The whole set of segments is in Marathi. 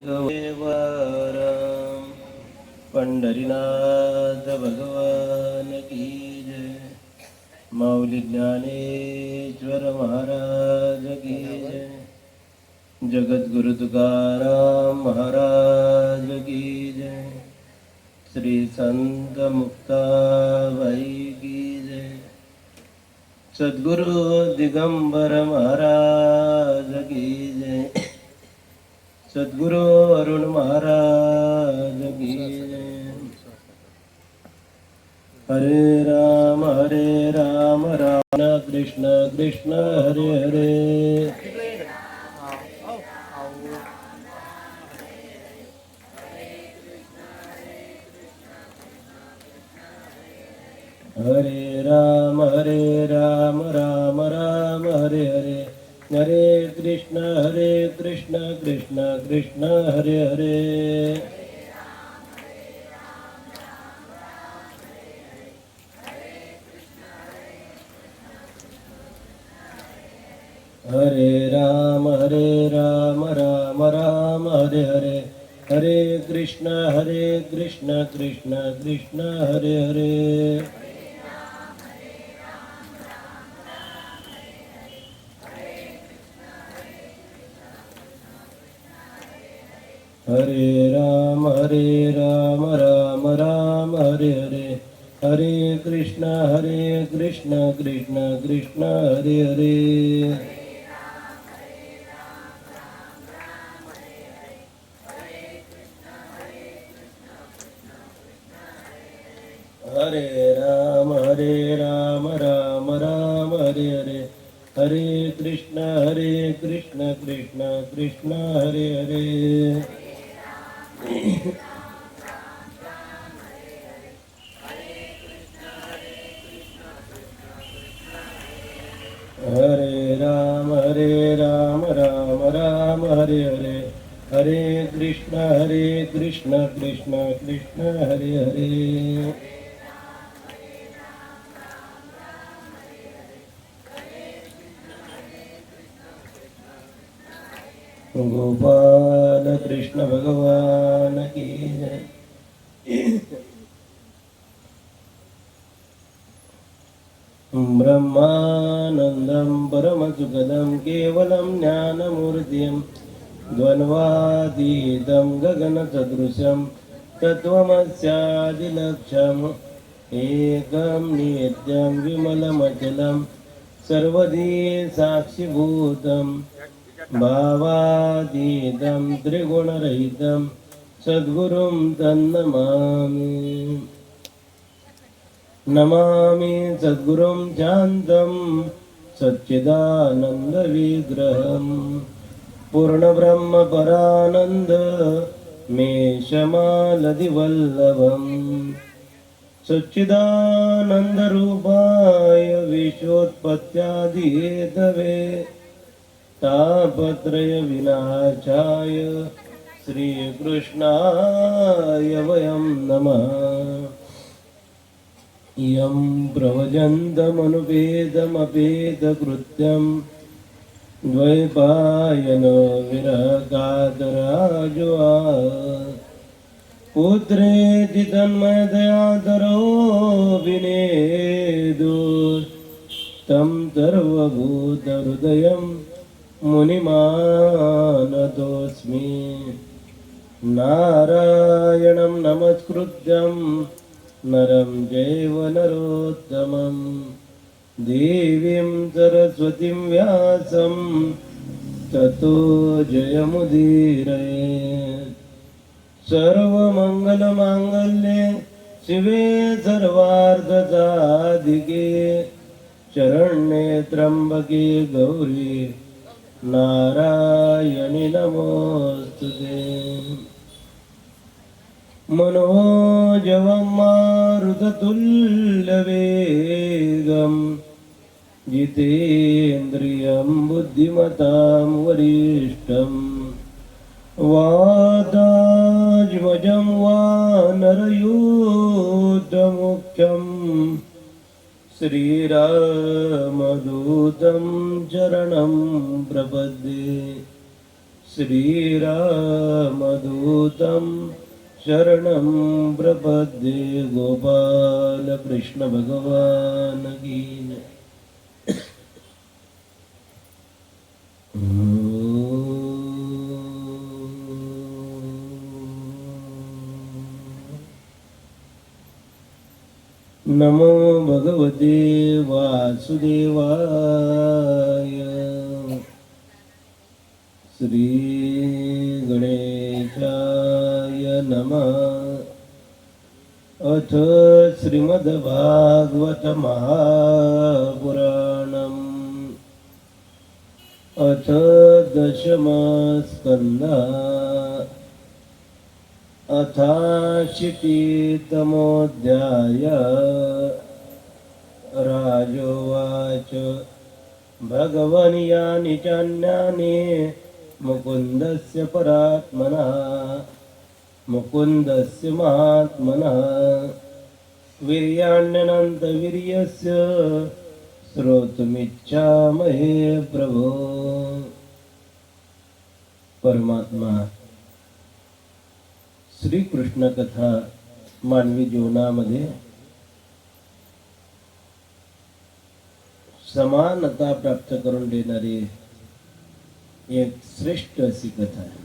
देवराम पंढरीनाथ भगवान की जय। माऊली ज्ञानेश्वर महाराज की जय। जगद्गुरु तुकाराम महाराज की जय। श्री संत मुक्ताबाई की जय। सद्गुरु दिगंबर महाराज की जय। सद्गुरु अरुण महाराज की जय। हरे राम राम कृष्ण कृष्ण हरे हरे। हरे राम राम राम हरे हरे। हरे कृष्ण कृष्ण कृष्ण हरे हरे। हरे राम राम हरे हरे। हरे कृष्ण कृष्ण कृष्ण हरे हरे। हरे राम राम हरे हरे। हरे कृष्ण कृष्ण कृष्ण हरे हरे। हरे राम राम हरे हरे। हरे कृष्ण कृष्ण कृष्ण हरे हरे। हरे राम राम हरे हरे। हरे कृष्ण कृष्ण कृष्ण हरे हरे। गोपाल कृष्ण भगवान की जय। ब्रह्मानन्दं परमसुखदं केवलं ज्ञानमूर्तिं द्वन्द्वातीतं गगनसदृशं तत्त्वमस्यादिलक्ष्यम् एकं नित्यं विमलमचलं सर्वधी साक्षिभूतं भावातीतं त्रिगुणरहितं सद्गुरुं तन्नमामि। नमामि सद्गुरुं शान्तं सच्चिदानन्दविग्रहं पूर्णब्रह्मपरानन्द मेषमालधिवल्लभं सच्चिदानन्दरूपाय विश्वोत्पत्त्यादिहेतवे तापत्रयविनाशाय श्रीकृष्णाय वयं नमः। यं प्रव्रजन्तमनुपेदमपेदकृत्यं द्वैपायनो विरहकातराजुआ पुत्रेति तन्मयदयातरो विनेदु तं सर्वभूतहृदयं मुनिमानतोऽस्मि। नारायणं नमस्कृत्यं नरं चैव नरोत्तमं देवीं सरस्वतीं व्यासं ततो जयमुदीरयेत्। सर्वमङ्गलमाङ्गल्ये शिवे सर्वार्थसाधिके शरण्ये त्र्यम्बके गौरी नारायणि नमोऽस्तुते। मनोजवं मारुततुल्यवेगं जितेन्द्रियं बुद्धिमतां वरिष्ठं वातात्मजं वानरयूथमुख्यं श्रीरामदूतं चरणं प्रपद्ये। श्रीरामदूतं भूतं शरणं प्रपद्ये गोपाल कृष्ण भगवान की जय। नमो भगवते वासुदेवाय। श्री गणेशाय नमः। अथ श्रीमद्भागवत महापुराणम् अथ दशमस्कन्धः अथाशीतितमोऽध्यायः। राजोवाच भगवन् यानि चान्यानि मुकुन्दस्य मुकुन्दस्य महात्मनः वीर्याण्यनन्तवीर्यस्य श्रोतुमिच्छामहे प्रभो। परमात्मा श्री कृष्ण कथा मानवी जीवनामध्ये समानता प्राप्त करून देणारी एक श्रेष्ठ अशी कथा आहे।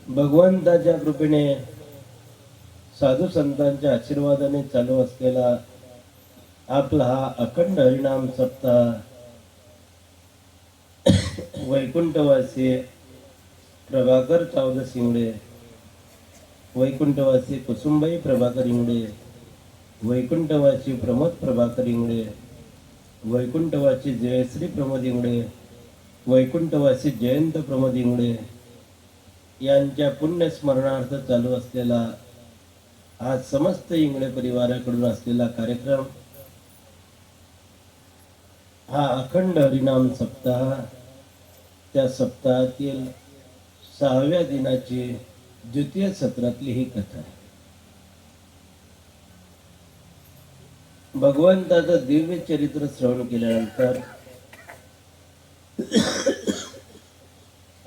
भगवंताच्या कृपेने साधू संतांच्या आशीर्वादाने चालू असलेला आपला हा अखंड हरिनाम सप्ताह वैकुंठवासी प्रभाकर चावदस इंगडे, वैकुंठवासी कुसुमबाई प्रभाकर इंगडे, वैकुंठवासी प्रमोद प्रभाकर इंगडे, वैकुंठवासी जयश्री प्रमोद इंगडे, वैकुंठवासी जयंत प्रमोद इंगडे यांच्या पुण्य स्मरणार्थ चालू असलेला आज समस्त इंगडे परिवाराकडून असलेला कार्यक्रम हा अखंड हरिनाम सप्ताह, त्या सप्ताहातील 6व्या दिनाची द्वितीय सत्रातली ही कथा आहे। भगवंताचं दिव्य चरित्र श्रवण केल्यानंतर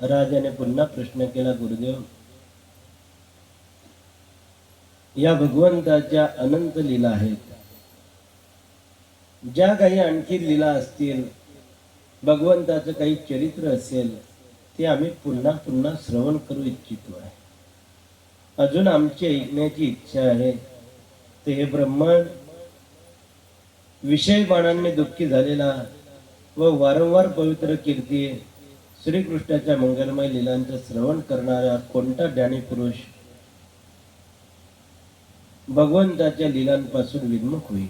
राजाने पुन्हा प्रश्न केला, गुरुदेव, या भगवंताच्या अनंत लीला आहेत, ज्या काही आणखी लीला असतील, भगवंताचं काही चरित्र असेल, ते आम्ही पुन्हा पुन्हा श्रवण करू इच्छितो आहे। अजून आमची ऐकण्याची इच्छा आहे। ते हे ब्रह्मन विषय बाणांनी दुःखी झालेला व वारंवार पवित्र कीर्ती श्रीकृष्णाच्या मंगलमय लीलांचं श्रवण करणारा कोणता ज्ञानी पुरुष भगवंताच्या लीलांपासून विन्मुख होईल?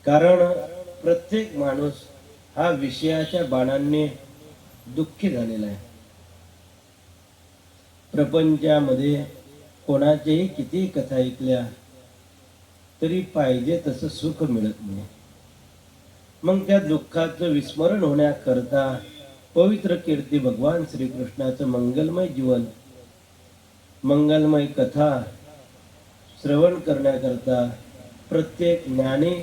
कारण प्रत्येक माणूस हा विषयाच्या बाणांनी दुःखी झालेला आहे। प्रपंचामध्ये कोणाच्याही किती कथा ऐकल्या तरी पाहिजे तसं सुख मिळत नाही। मग त्या दुःखाचं विस्मरण होण्याकरता पवित्र कीर्ती भगवान श्रीकृष्णाचं मंगलमय जीवन, मंगलमय कथा श्रवण करण्याकरता प्रत्येक ज्ञानी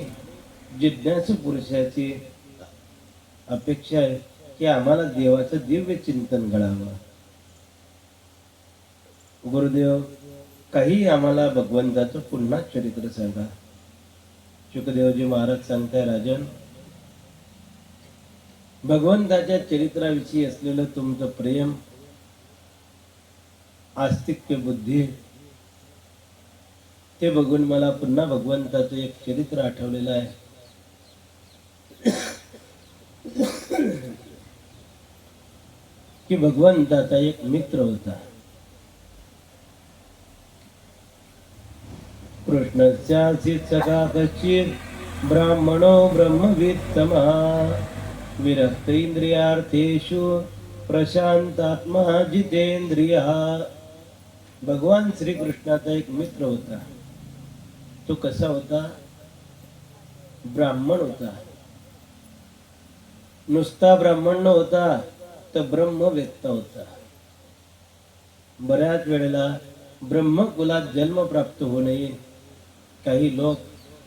जिज्ञासू पुरुषाची अपेक्षा आहे की आम्हाला देवाचं दिव्य चिंतन घडावं। गुरुदेव, काही आम्हाला भगवंताचं पुन्हा चरित्र सांगा। शुकदेवजी महाराज सांगताय, राजन, भगवंताच्या चरित्राविषयी असलेलं तुमचं प्रेम, आस्तिक्य, बुद्धी, ते बघून मला पुन्हा भगवंताचं एक चरित्र आठवलेलं आहे। की भगवंताचा एक मित्र होता। कृष्णस्यासी सखा कश्चित् ब्राह्मणो ब्रह्मवित्तमः विरक्त इंद्रियार्थेषु प्रशांतात्मा जितेंद्रियः। भगवान श्रीकृष्णाचा एक मित्र होता। तो कसा होता? ब्राह्मण होता। नुसता ब्राह्मण न होता तर ब्रह्मवेत्ता होता। बऱ्याच वेळेला ब्रह्मकुलात जन्म प्राप्त होणे काही लोक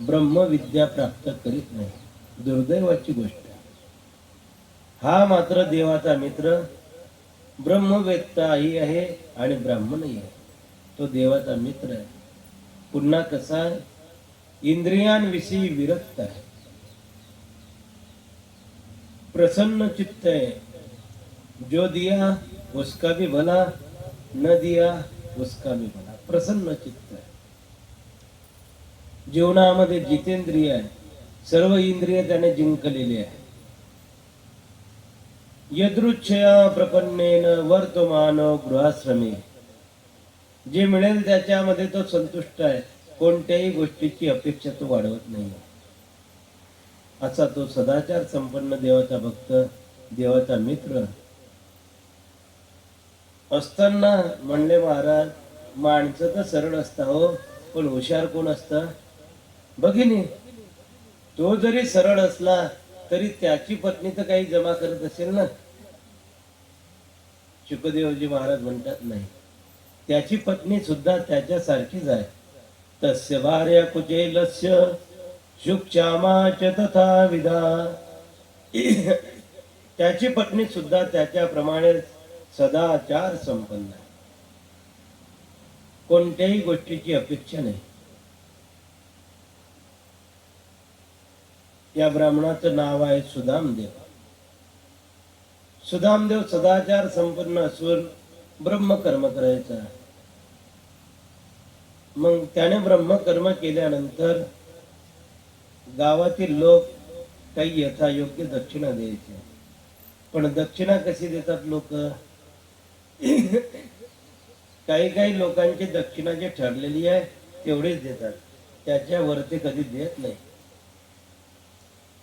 ब्रह्मविद्या प्राप्त करीत नाही, दुर्दैवाची गोष्ट। हा मात्र देवाचा मित्र ब्रह्मवेत्ताही आहे आणि ब्राह्मणही आहे. तो देवाचा मित्र आहे. पुन्हा कसा आहे? इंद्रियांविषयी विरक्त आहे, प्रसन्न चित्त है, जो दिया उसका भी भला, न दिया उसका भी भला. प्रसन्न चित्त आहे. जीवनामध्ये जितेंद्रिय आहे, सर्व इंद्रिय त्याने जिंकलेली आहे. यदृच्छया प्रपन्नेन वर्तमान गृहाश्रमे, जे मिळेल त्याच्यामध्ये तो संतुष्ट आहे. कोणत्याही गोष्टीची अपेक्षा तो वाढवत नाही. असा तो सदाचार संपन्न देवाचा भक्त, देवाचा मित्र असताना म्हणले महाराज, माणसं तर सरळ असता हो, पण हुशार कोण असतं? भगिनी, तो जरी सरळ असला तरी त्याची पत्नी तर काही जमा करत असेल ना. शुकदेवजी महाराज म्हणतात नाही, त्याची पत्नी सुद्धा त्याच्यासारखीच आहे. तस्य भार्या कुचेलस्य शुक्षामाच तथा विधा. त्याची पत्नी सुद्धा त्याच्याप्रमाणे सदाचार संपन्न आहे. कोणत्याही गोष्टीची अपेक्षा नाही. या ब्राह्मणाचं नाव आहे सुदामदेव. सुदामदेव सदाचार संपन्न असून ब्रह्मकर्म करायचा. मग त्याने ब्रह्मकर्म केल्यानंतर गावातील लोक काही यथायोग्य दक्षिणा द्यायचे. पण दक्षिणा कशी देतात लोक? काही काही लोकांची दक्षिणा जी ठरलेली आहे तेवढेच देतात, त्याच्यावर ते कधी देत नाही.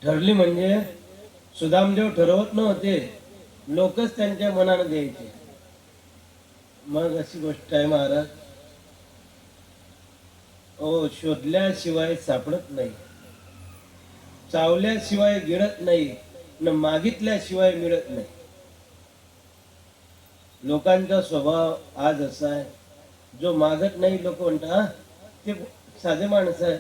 ठरली म्हणजे सुदामदेव ठरवत नव्हते, लोकच त्यांच्या मनाने द्यायचे. मग अशी गोष्ट आहे महाराज, ओ शोधल्याशिवाय सापडत नाही, चावल्याशिवाय गिळत नाही, न मागितल्याशिवाय मिळत नाही. लोकांचा स्वभाव आज असा आहे, जो मागत नाही लोक म्हणतात ते साधे माणसं आहे,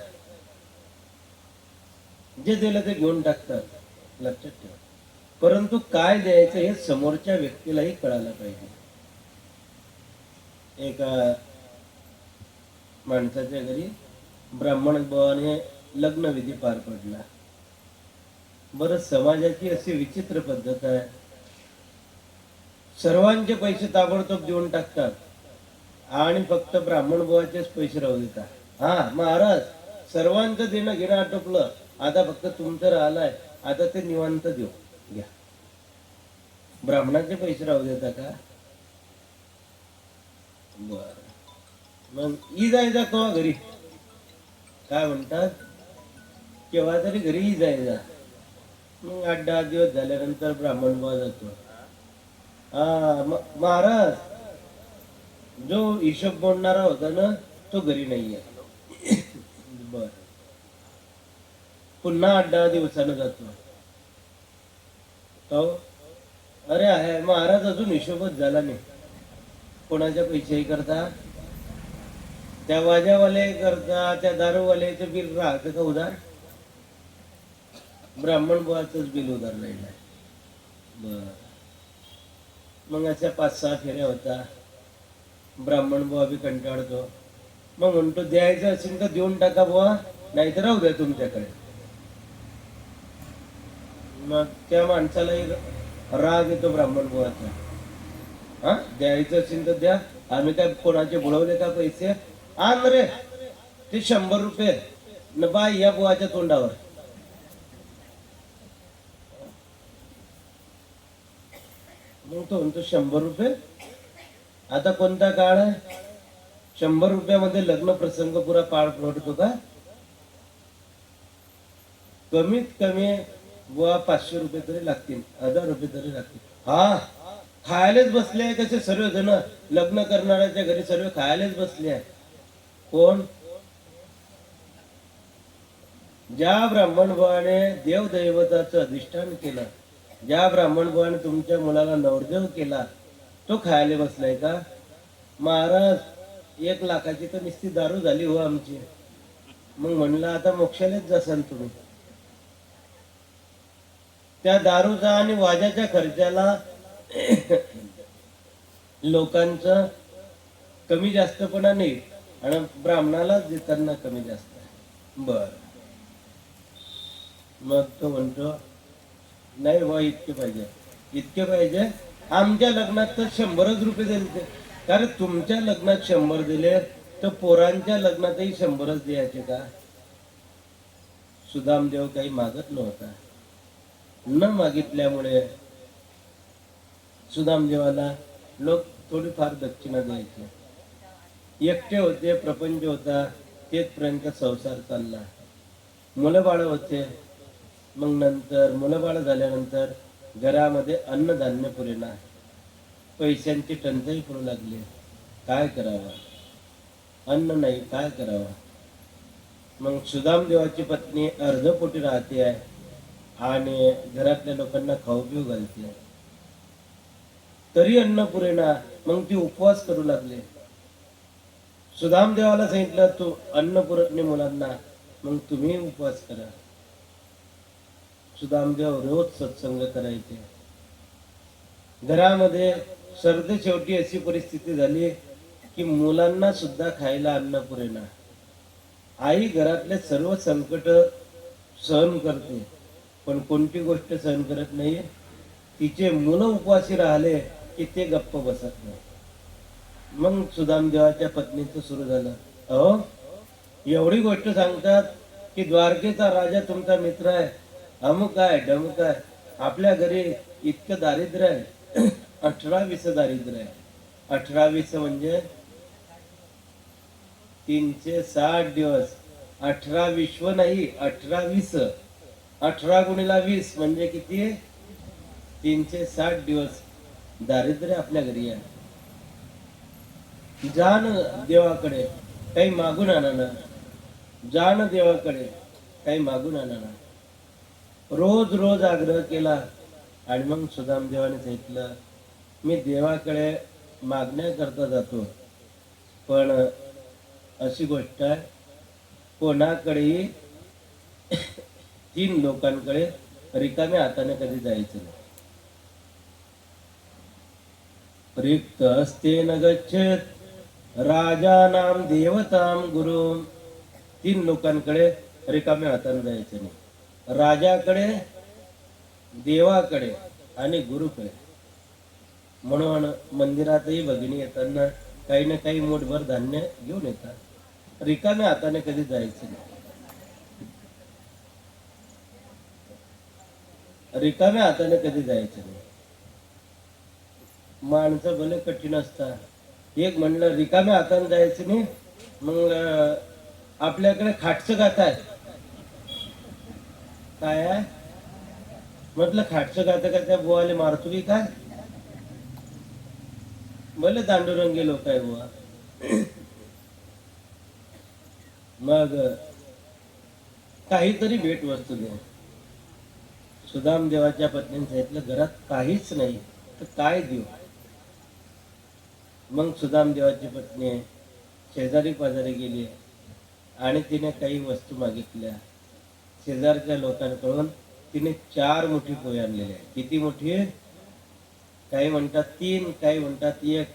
जे दिलं ते घेऊन टाकतात. लक्षात ठेवा. परंतु काय द्यायचं हे समोरच्या व्यक्तीलाही कळायला पाहिजे. एका माणसाच्या घरी ब्राह्मण भावाने लग्नविधी पार पडला. बरं, समाजाची अशी विचित्र पद्धत आहे, सर्वांचे पैसे ताबडतोब देऊन टाकतात आणि फक्त ब्राह्मण बुवाचेच पैसे राहू देतात. हा महाराज, सर्वांचं देणं घेणं आटोपलं, आता फक्त तुमचं राहिलाय, आता ते निवांत देऊ घ्या. ब्राह्मणाचे पैसे राहू देता का? बर, मग ई जायचा केव्हा घरी? काय म्हणतात, केव्हा तरी घरी ई जायचा. मग 8-10 दिवस झाल्यानंतर ब्राह्मण बुवा जातो. महाराज, जो हिशोब बोलणारा होता ना तो घरी नाहीये. बर, पुन्हा 8-10 दिवसानं जातो. तो अरे आहे महाराज, अजून हिशोबच झाला नाही. कोणाच्या पैसेही करता, त्या वाजावाले करता, त्या दारूवाल्याचं बिल राहतं का उधार? ब्राह्मण बुवाचंच बिल उधार नाही. बर, मग अशा 5-6 फेऱ्या होता. ब्राह्मण बुवा बी कंटाळतो. मग म्हणतो, द्यायचं असेल तर देऊन टाका बुवा, नाही तर राहू द्या तुमच्याकडे. मग त्या माणसालाही राग येतो ब्राह्मण बुवाचा. हा, द्यायचं असेल तर द्या, आम्ही काय कोणाचे बुडवले का पैसे? आण रे ते 100 रुपये न बाय या बुवाच्या तोंडावर. मग तो म्हणतो 100 रुपये? आता कोणता काळ आहे? 100 रुपयामध्ये लग्न प्रसंग पुरा पार पडतो का? कमीत कमी बुवा 500 रुपये तरी लागतील, 1000 रुपये तरी लागतील. हा, खायलाच बसले आहे कसे सर्वजण, लग्न करणाऱ्याच्या घरी सर्व खायलाच बसले आहे. कोण? ज्या ब्राह्मण बुवाने देवदैवताचं अधिष्ठान केलं, ज्या ब्राह्मण बुवाने तुमच्या मुलाला नवरदेव केला, तो खायला बसलाय का? महाराज, 1 लाखाची तर नुसती दारू झाली हो आमची. मग म्हणलं, आता मोक्षालाच जासाल तुम्ही. त्या दारूचा आणि वाजाच्या खर्चाला लोकांचा कमी जास्तपणा नाही आणि ब्राह्मणाला देताना कमी जास्त आहे. बर, मग तो म्हणतो नाही बा इतके पाहिजे, इतके पाहिजे. आमच्या लग्नात तर 100च रुपये दिले. कारण तुमच्या लग्नात 100 दिले तर पोरांच्या लग्नातही 100च द्यायचे का? सुदामदेव काही मागत नव्हता. न मागितल्यामुळे सुदामदेवाला लोक थोडीफार दक्षिणा द्यायचे. एकटे होते, प्रपंच होता, तेथपर्यंत संसार चालला. मुलं बाळ होते. मग नंतर मुलं बाळ झाल्यानंतर घरामध्ये अन्नधान्य पुरेना, पैशांची टंचाई पडू लागली. काय करावं? अन्न नाही, काय करावं? मग सुदामदेवाची पत्नी अर्धपोटी राहते आहे आणि घरातल्या लोकांना खाऊ पिऊ घालते, तरी अन्न पुरेना. मग ती उपवास करू लागले. सुदामदेवाला सांगितलं तू अन्न पुरत नाही मुलांना, मग तुम्ही उपवास करा. सुदामदेव रोज सत्संग करायचे. घरामध्ये सरते शेवटी अशी परिस्थिती झाली की मुलांना सुद्धा खायला अन्न पुरेना. आई घरातले सर्व संकट सहन करते, पण कोणती गोष्ट सहन करत नाही. तिचे मुलं उपवासी राहिले की ते गप्प बसत नाही. मग सुदामदेवाच्या पत्नीचं सुरू झालं, अहो एवढी गोष्ट सांगतात की द्वारकेचा राजा तुमचा मित्र आहे, अमुक आहे ढमुक आहे. आपल्या घरी इतकं दारिद्र्य आहे, 18-20 दारिद्र्य आहे. 18-20 म्हणजे 360 दिवस. 18 विश्व नाही, 18-20. 18 गुणिला 20 म्हणजे किती? 360 दिवस दारिद्र्य आपल्या घरी आहे. जाण देवाकडे, काही मागून आणा. जाण देवाकडे, काही मागून आणा. रोज रोज आग्रह केला. आणि मग सुदामदेवाने सांगितलं, मी देवाकडे मागण्याकरता जातो, पण अशी गोष्ट आहे, कोणाकडेही 3 लोकांकडे रिकाम्या हाताने कधी जायचं नाही. रिक्त हस्ते न गच्छेत राजानाम देवताम गुरु. 3 लोकांकडे रिकाम्या हाताने जायचं नाही. राजाकडे, देवाकडे आणि गुरुकडे. म्हणून मंदिरातही भगिनी येताना काही ना काही मूठभर धान्य घेऊन येतात. रिकाम्या हाताने कधी जायचं नाही. रिकाम्या हाताने कधी जायचं नाही. माणसं भले कठीण असतात. एक म्हणलं रिकाम्या हाताने जायचं नाही, मग आपल्याकडे खाटचं गाथा आहे. काय आहे म्हटलं? खाटचं गाथा का त्या बुवाले मारतो की काय? भले दांडुरंगी लोक आहे बुवा. मग काहीतरी भेट वस्तू दे. सुदामदेवाच्या पत्नीने सांगितलं घरात काहीच नाही तर काय देऊ? मग सुदामदेवाची पत्नी शेजारी पाजारी गेली आणि तिने काही वस्तू मागितल्या. शेजारच्या लोकांकडून तिने 4 मुठी पोहे आणलेले. किती मुठी? काही म्हणतात 3, काही म्हणतात 1.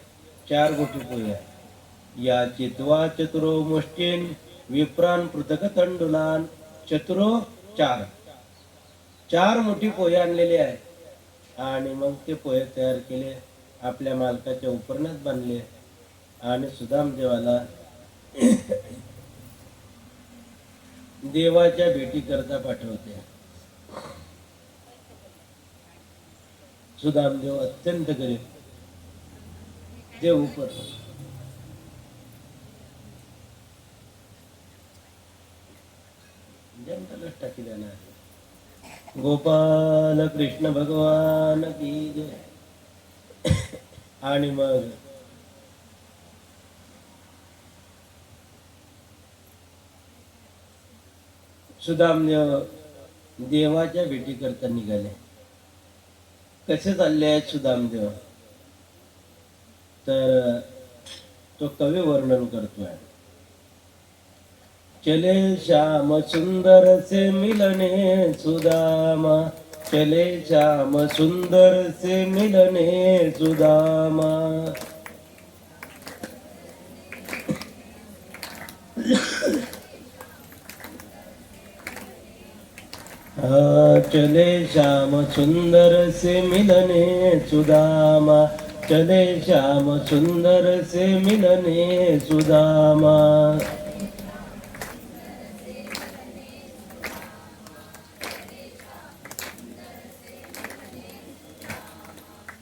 4 मुठी पोहे. या चित्वा चतुरो मुष्टीन विप्रान पृथक तंडुलान. चतुरो 4. 4 मुठी पोहे आणलेले आहे. आणि मग ते पोहे तयार केले, आपल्या मालकाच्या उपरण्यात बांधले आणि सुदामदेवाला देवाच्या भेटी करता पाठवते. सुदामदेव अत्यंत गरीब, जे उपर जनतालाच टाकी देणार. गोपाल कृष्ण भगवान की जय. आणि मग सुदामदेव देवाच्या भेटी करता निघाले. कसे चालले आहेत सुदामदेव? तर तो कवी वर्णन करतोय. चले श्याम सुंदर से मिलने सुदामा. चले श्याम सुंदर से मिलने सुदामा. चले श्याम सुंदर से मिलने सुदामा, चले श्याम सुंदर से मिलने सुदामा।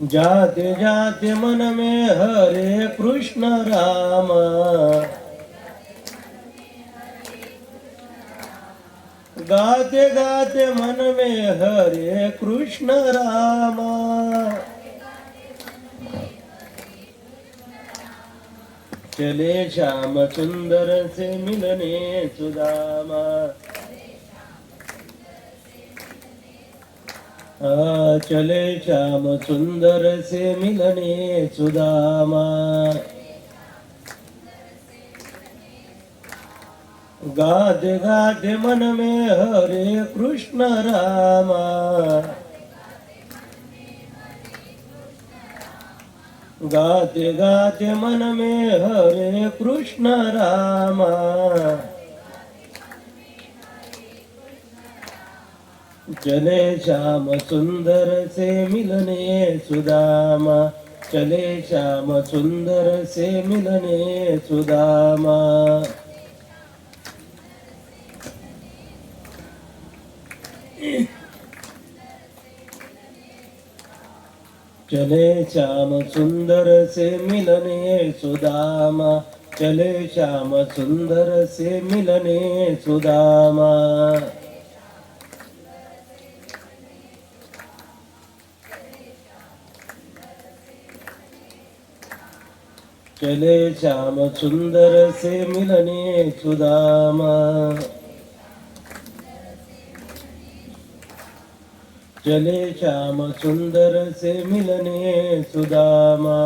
जाते जाते मन में हरे कृष्ण राम, गाते गाते मन में हरे कृष्ण राम। चले श्याम सुंदर से मिलने सुदामा, चले श्याम सुंदर से मिलने सुदामा। गाते गाते मन में हरे कृष्ण रामा, गाते गाते मन में हरे कृष्ण रामा। चले श्याम सुंदर से मिलने सुदामा, चले श्याम सुंदर से मिलने सुदामा। चले श्याम सुंदर से मिलने सुदामा, चले श्याम सुंदर से मिलने सुदामा। चले श्याम सुंदर से मिलने सुदामा, चले श्याम सुंदर से मिलने सुदामा।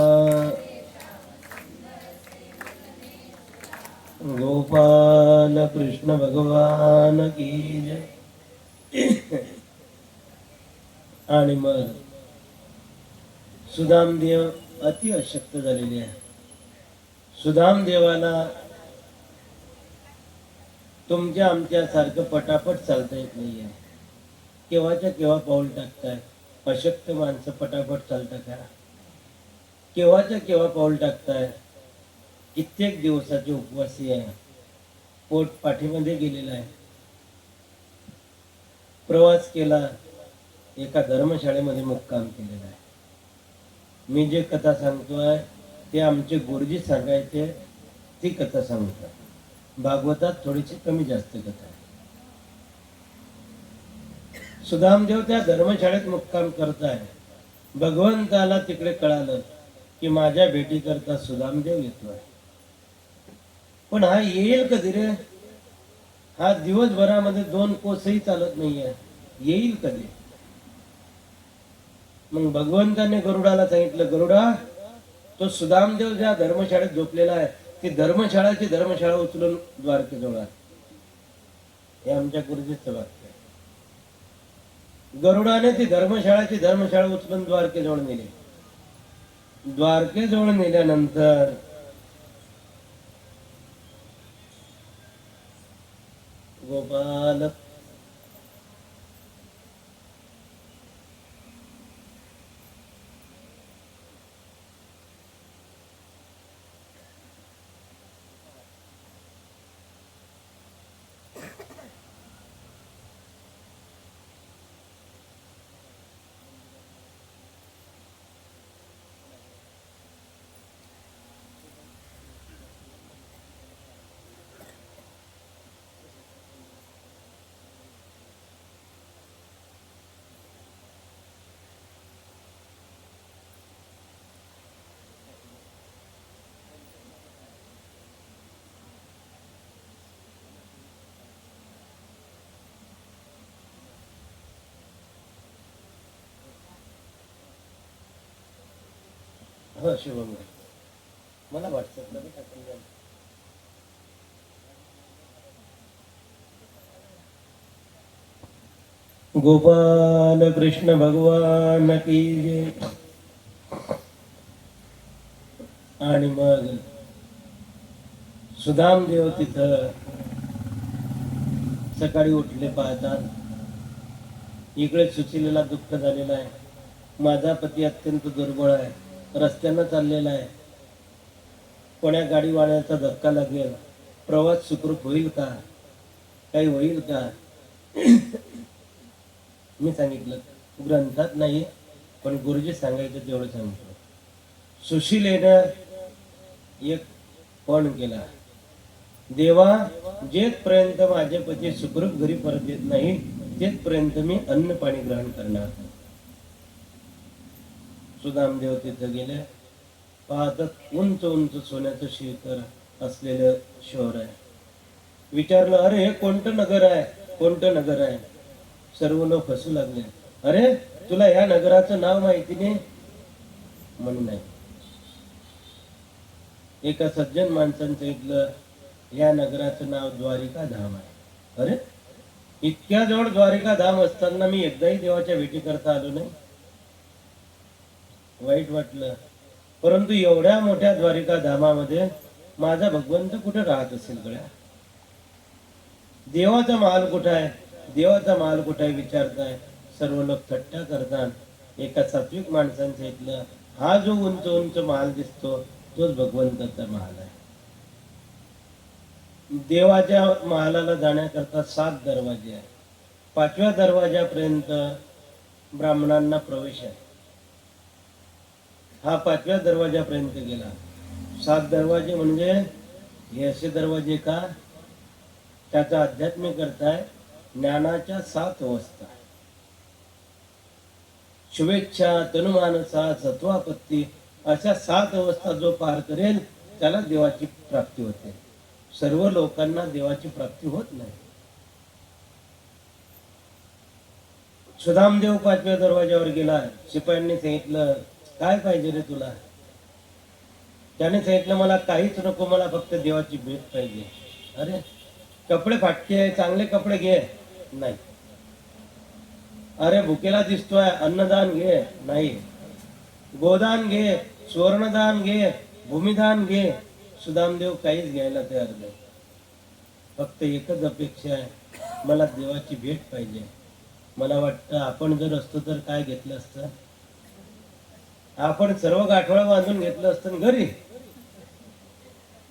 गोपाल कृष्ण भगवान की जय। आणि मग सुदामदेव अति अशक्त झालेले आहे. सुदामदेवाला तुमच्या आमच्या सारखं पटापट चालता येत नाहीये. केव्हाच्या केव्हा पाऊल टाकताय. अशक्त माणसं पटापट चालता का? केव्हाच्या केव्हा पाऊल टाकताय. कित्येक दिवसाचे उपवासी आहे. पोट पाठीमध्ये गेलेला आहे. प्रवास केला. एका धर्मशाळेमध्ये मुक्काम केलेला आहे. मी जे कथा सांगतोय ते आमचे गुरुजी सांगायचे ती कथा सांगतो. भागवतात थोडीशी कमी जास्त कथा आहे. सुदामदेव त्या धर्मशाळेत मुक्काम करताय. भगवंताला तिकडे कळालं की माझ्या भेटी करता सुदामदेव येतोय. पण हा येईल कधी रे? हा दिवसभरामध्ये 2 कोसही चालत नाहीये. येईल कधी? मग भगवंताने गरुडाला सांगितलं, गरुडा तो सुदामदेव ज्या धर्मशाळेत झोपलेला आहे ती धर्मशाळा उचलून द्वारकेजवळ आण. हे आमच्या गुरुजीचं वाक्य आहे. गरुडाने ती धर्मशाळा उचलून द्वारकेजवळ नेली. द्वारकेजवळ नेल्यानंतर गोपाल हो शुभम मला व्हॉट्सअपला टाकून द्या. गोपाल कृष्ण भगवान की जय. आणि मग सुदामदेव तिथं सकाळी उठले पाहतात इकडे सुशीलेला दुःख झालेलं आहे, माझा पती अत्यंत दुर्बळ आहे, रस्त्यानं चाललेला आहे, कोण्या गाडीवाल्याचा धक्का लागेल, प्रवास सुखरूप होईल का, काही होईल का. मी सांगितलं ग्रंथात नाही, पण गुरुजी सांगायचं तेवढं सांगतो. सुशीलेनं एक पण केला, देवा जेथपर्यंत माझे पती सुखरूप घरी परत येत नाही तेथपर्यंत मी अन्न पाणी ग्रहण करणार. सुदामदेव तिथं गेले, पाहतात उंच उंच सोन्याचं शिखर असलेलं शहर आहे. विचारलं, अरे हे कोणतं नगर आहे, कोणतं नगर आहे. सर्व लोक हसू लागले, अरे तुला या नगराचं नाव माहिती नाही म्हणून. नाही, एका सज्जन माणसानं सांगितलं, या नगराचं नाव द्वारिका धाम आहे. अरे इतक्या जवळ द्वारिका धाम असताना मी एकदाही देवाच्या भेटी करता आलो नाही. वाईट वाटलं, परंतु एवढ्या मोठ्या द्वारिका धामामध्ये माझा भगवंत कुठे राहत असेल गड्या. देवाचा महाल कुठे आहे, देवाचा महाल कुठे आहे विचारताय. सर्व लोक थट्टा करतात. एका सात्विक माणसानं सांगितलं, हा जो उंच उंच महाल दिसतो तोच भगवंताचा महाल आहे. देवाच्या महालाला जाण्याकरता 7 दरवाजे आहेत. 5व्या दरवाजापर्यंत ब्राह्मणांना प्रवेश आहे. हा 5व्या दरवाजापर्यंत गेला. 7 दरवाजे म्हणजे हे असे दरवाजे का, त्याचा आध्यात्मिक अर्थ आहे ज्ञानाच्या 7 अवस्था. शुभेच्छा, तनुमानसा, सत्वापत्ती अशा 7 अवस्था जो पार करेल त्याला देवाची प्राप्ती होते. सर्व लोकांना देवाची प्राप्ती होत नाही. सुदामदेव 5व्या दरवाजावर गेला. शिपायांनी सांगितलं, काय पाहिजे रे तुला. त्याने सांगितलं, मला काहीच नको, मला फक्त देवाची भेट पाहिजे. अरे कपडे फाटके, चांगले कपडे घे. नाही. अरे भुकेला दिसतोय, अन्नदान घे. नाही. गोदान घे, सुवर्णदान घे, भूमिदान घे. सुदामदेव काहीच घ्यायला तयार नाही. फक्त एकच अपेक्षा आहे, मला देवाची भेट पाहिजे. मला वाटतं आपण जर असतो तर काय घेतलं असतं, आपण सर्व गाठोडा बांधून घेतलं असतं घरी.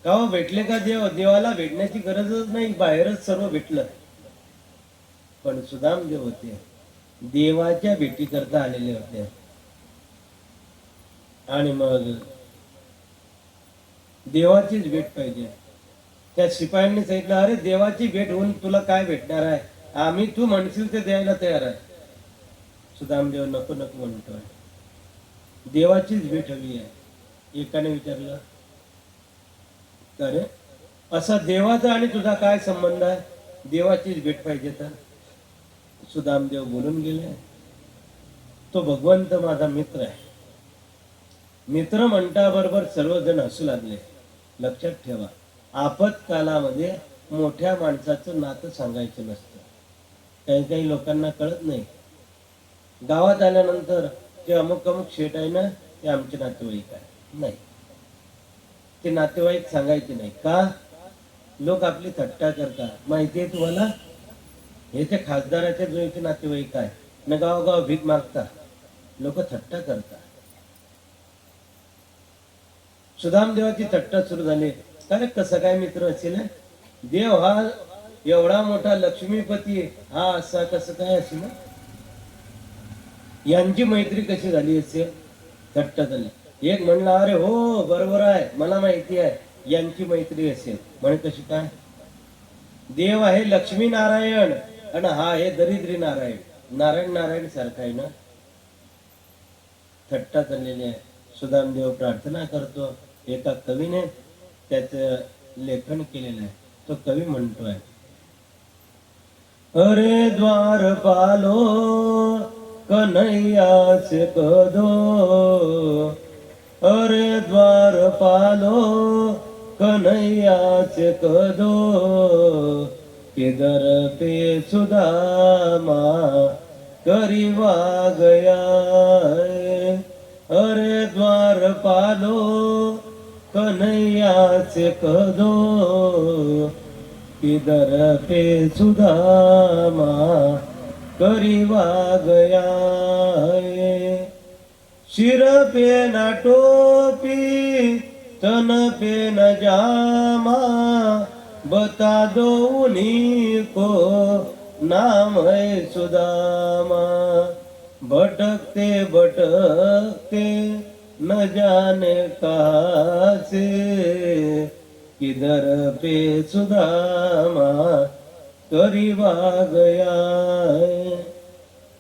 का हो, भेटले का देव, देवाला भेटण्याची गरजच नाही, बाहेरच सर्व भेटलं. पण सुदामदेव होते, देवाच्या भेटी करता आलेले होते. आणि मग देवाचीच भेट पाहिजे. त्या शिपायांनी सांगितलं, अरे देवाची भेट होऊन तुला काय भेटणार आहे, आम्ही तू म्हणशील ते द्यायला तयार आहे. सुदामदेव नको नको म्हणतोय, देवाचीच भेट हवी आहे. एकाने विचारलं, अरे असा देवाचा आणि तुझा काय संबंध आहे, देवाचीच भेट पाहिजे तर. सुदामदेव बोलून गेले, तो भगवंत माझा मित्र आहे. मित्र म्हणता बरोबर सर्वजण हसू लागले. लक्षात ठेवा, आपत्कालामध्ये मोठ्या माणसाचं नातं सांगायचं नसतं. काही काही लोकांना कळत नाही. गावात आल्यानंतर ते अमुक अमुक शेठ आहे ना, ते आमचे नातेवाईक आहे. नाही, ते नातेवाईक सांगायचे नाही. का, लोक आपली थट्टा करतात. माहिती आहे तुम्हाला, हे ते खासदाराच्या जो इथे नातेवाईक आहे ना, गावोगाव भीक मागतात, लोक थट्टा करतात. सुदामदेवाची थट्टा सुरू झाली. अरे कसं काय मित्र असेल, देव हा एवढा मोठा लक्ष्मीपती, हा असा कसं काय असेल, यांची मैत्री कशी झाली असेल. थट्टा झाली. एक म्हणला, अरे हो बरोबर आहे, मला माहिती आहे, यांची मैत्री असेल. म्हणे कशी काय, देव आहे लक्ष्मी नारायण आणि हा आहे दरिद्री नारायण. नारायण नारायण सारखा आहे ना. थट्टा चाललेली आहे. सुदामदेव प्रार्थना करतो. एका कवीने त्याचं लेखन केलेलं आहे. तो कवी म्हणतोय, अरे द्वारपालो कन्हैया से कदो, अरे द्वारपालो कन्हैया से कदो, किधर पे सुदामा करीवा गया. अरे द्वारपालो कन्हैया से कदो, किधर पे सुदामा करीवा गया है। सिर पे न टोपी तन पे न जामा, बता दो उन्हीं को नाम है सुदामा। भटकते भटकते न जाने कहाँ से, किधर पे सुदामा करीवा गया है।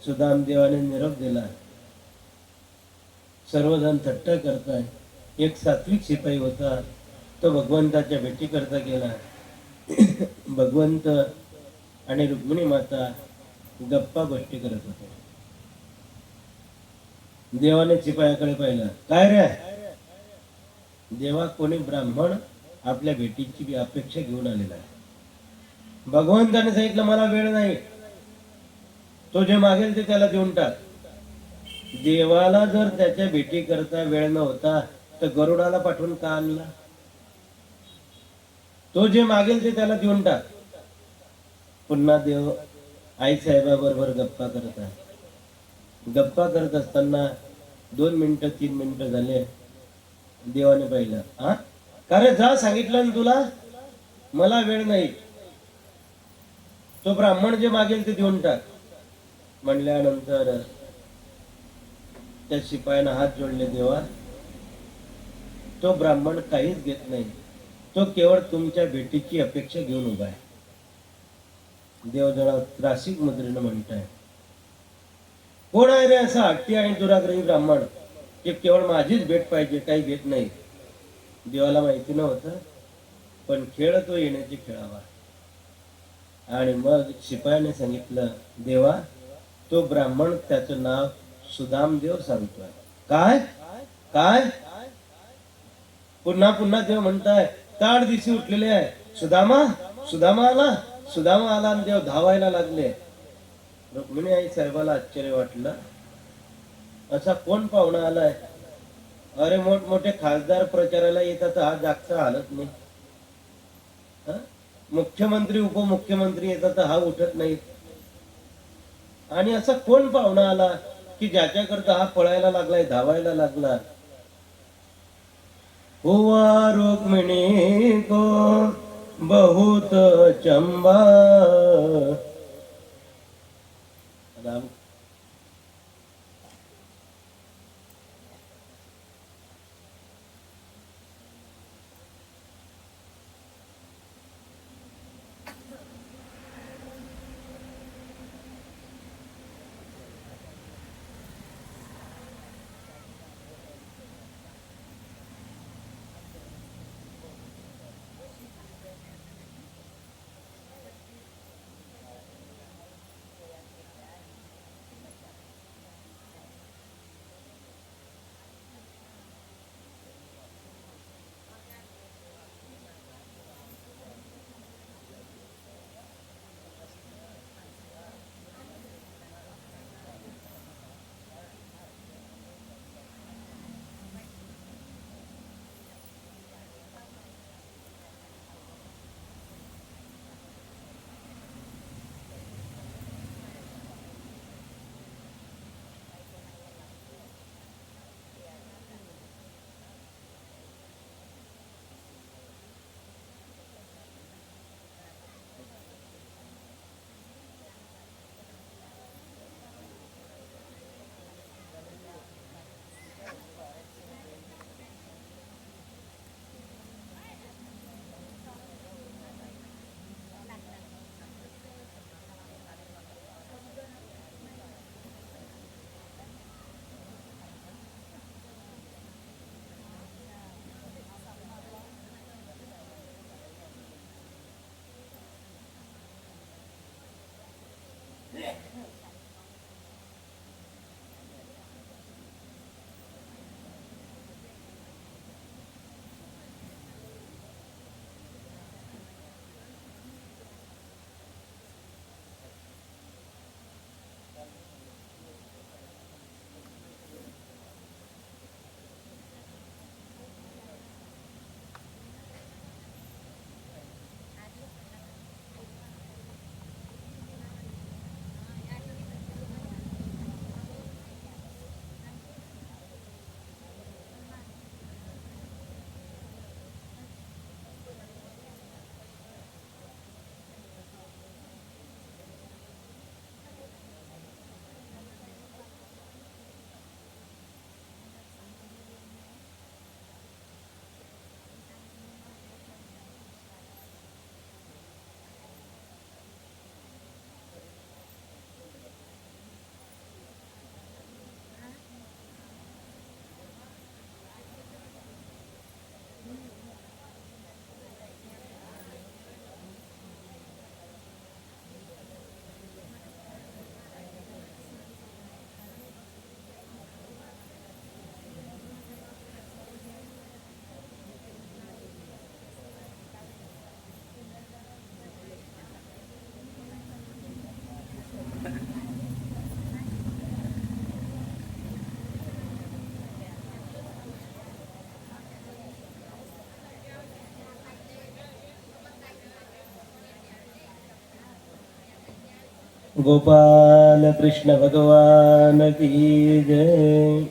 सुदाम देवाने निरोप दिला. सर्वजण थट्टा करताय. एक सात्विक शिपाई होता, तो भगवंताच्या भेटी करता गेला. भगवंत आणि रुक्मिणी माता गप्पा गोष्टी करत होते. देवाने शिपायाकडे पाहिलं. काय रे? देवा, कोणी ब्राह्मण आपल्या भेटीची अपेक्षा घेऊन आलेला आहे. भगवंताने सांगितलं मला वेळ नाही, तो जे मागेल ते त्याला देऊन टाक. देवाला जर त्याच्या भेटी करता वेळ नव्हता तर गरुडाला पाठवून का आणला? तो जे मागेल ते त्याला देऊन टाक. पुन्हा देव आई साहेबाबरोबर गप्पा करत आहे. गप्पा करत असताना 2 मिनिटं 3 मिनिटं झाले. देवाने पाहिलं. हा, का रे? जा, सांगितलं ना तुला, मला वेळ नाही. तो ब्राह्मण जे मागेल ते देऊन टाक म्हणल्यानंतर त्या शिपायानं हात जोडले. देवा, तो ब्राह्मण काहीच घेत नाही, तो केवळ तुमच्या भेटीची अपेक्षा घेऊन उभा आहे. देव जरा त्रासिक मुद्रेनं म्हणताय, कोण आहे रे असा हट्टी आणि दुराग्रही ब्राह्मण की केवळ माझीच भेट पाहिजे, काही घेत नाही? देवाला माहिती नव्हतं, पण खेळ तो येण्याची खेळावा. आणि मग शिपायाने सांगितलं, देवा, तो ब्राह्मण त्याचं नाव सुदामदेव सांगतोय. काय काय? पुन्हा पुन्हा देव म्हणताय. ताड दिशी उठलेले आहे. सुदामा, सुदामा आला, सुदामा आला. आणि देव धावायला लागले. रुक्मिणी आई साहेबाला आश्चर्य वाटलं. असा कोण पाहुणा आलाय? अरे, मोठमोठे खासदार प्रचाराला येतात, हा जागचा हालत नाही. मुख्यमंत्री उपमुख्यमंत्री येतात, हा उठत नाही. आणि असा कोण पाहुणा आला की ज्याच्याकरता हा पळायला लागलाय, धावायला लागला? हुआ रुक्मिणी को बहुत चंबा. गोपाल कृष्ण भगवान की जय.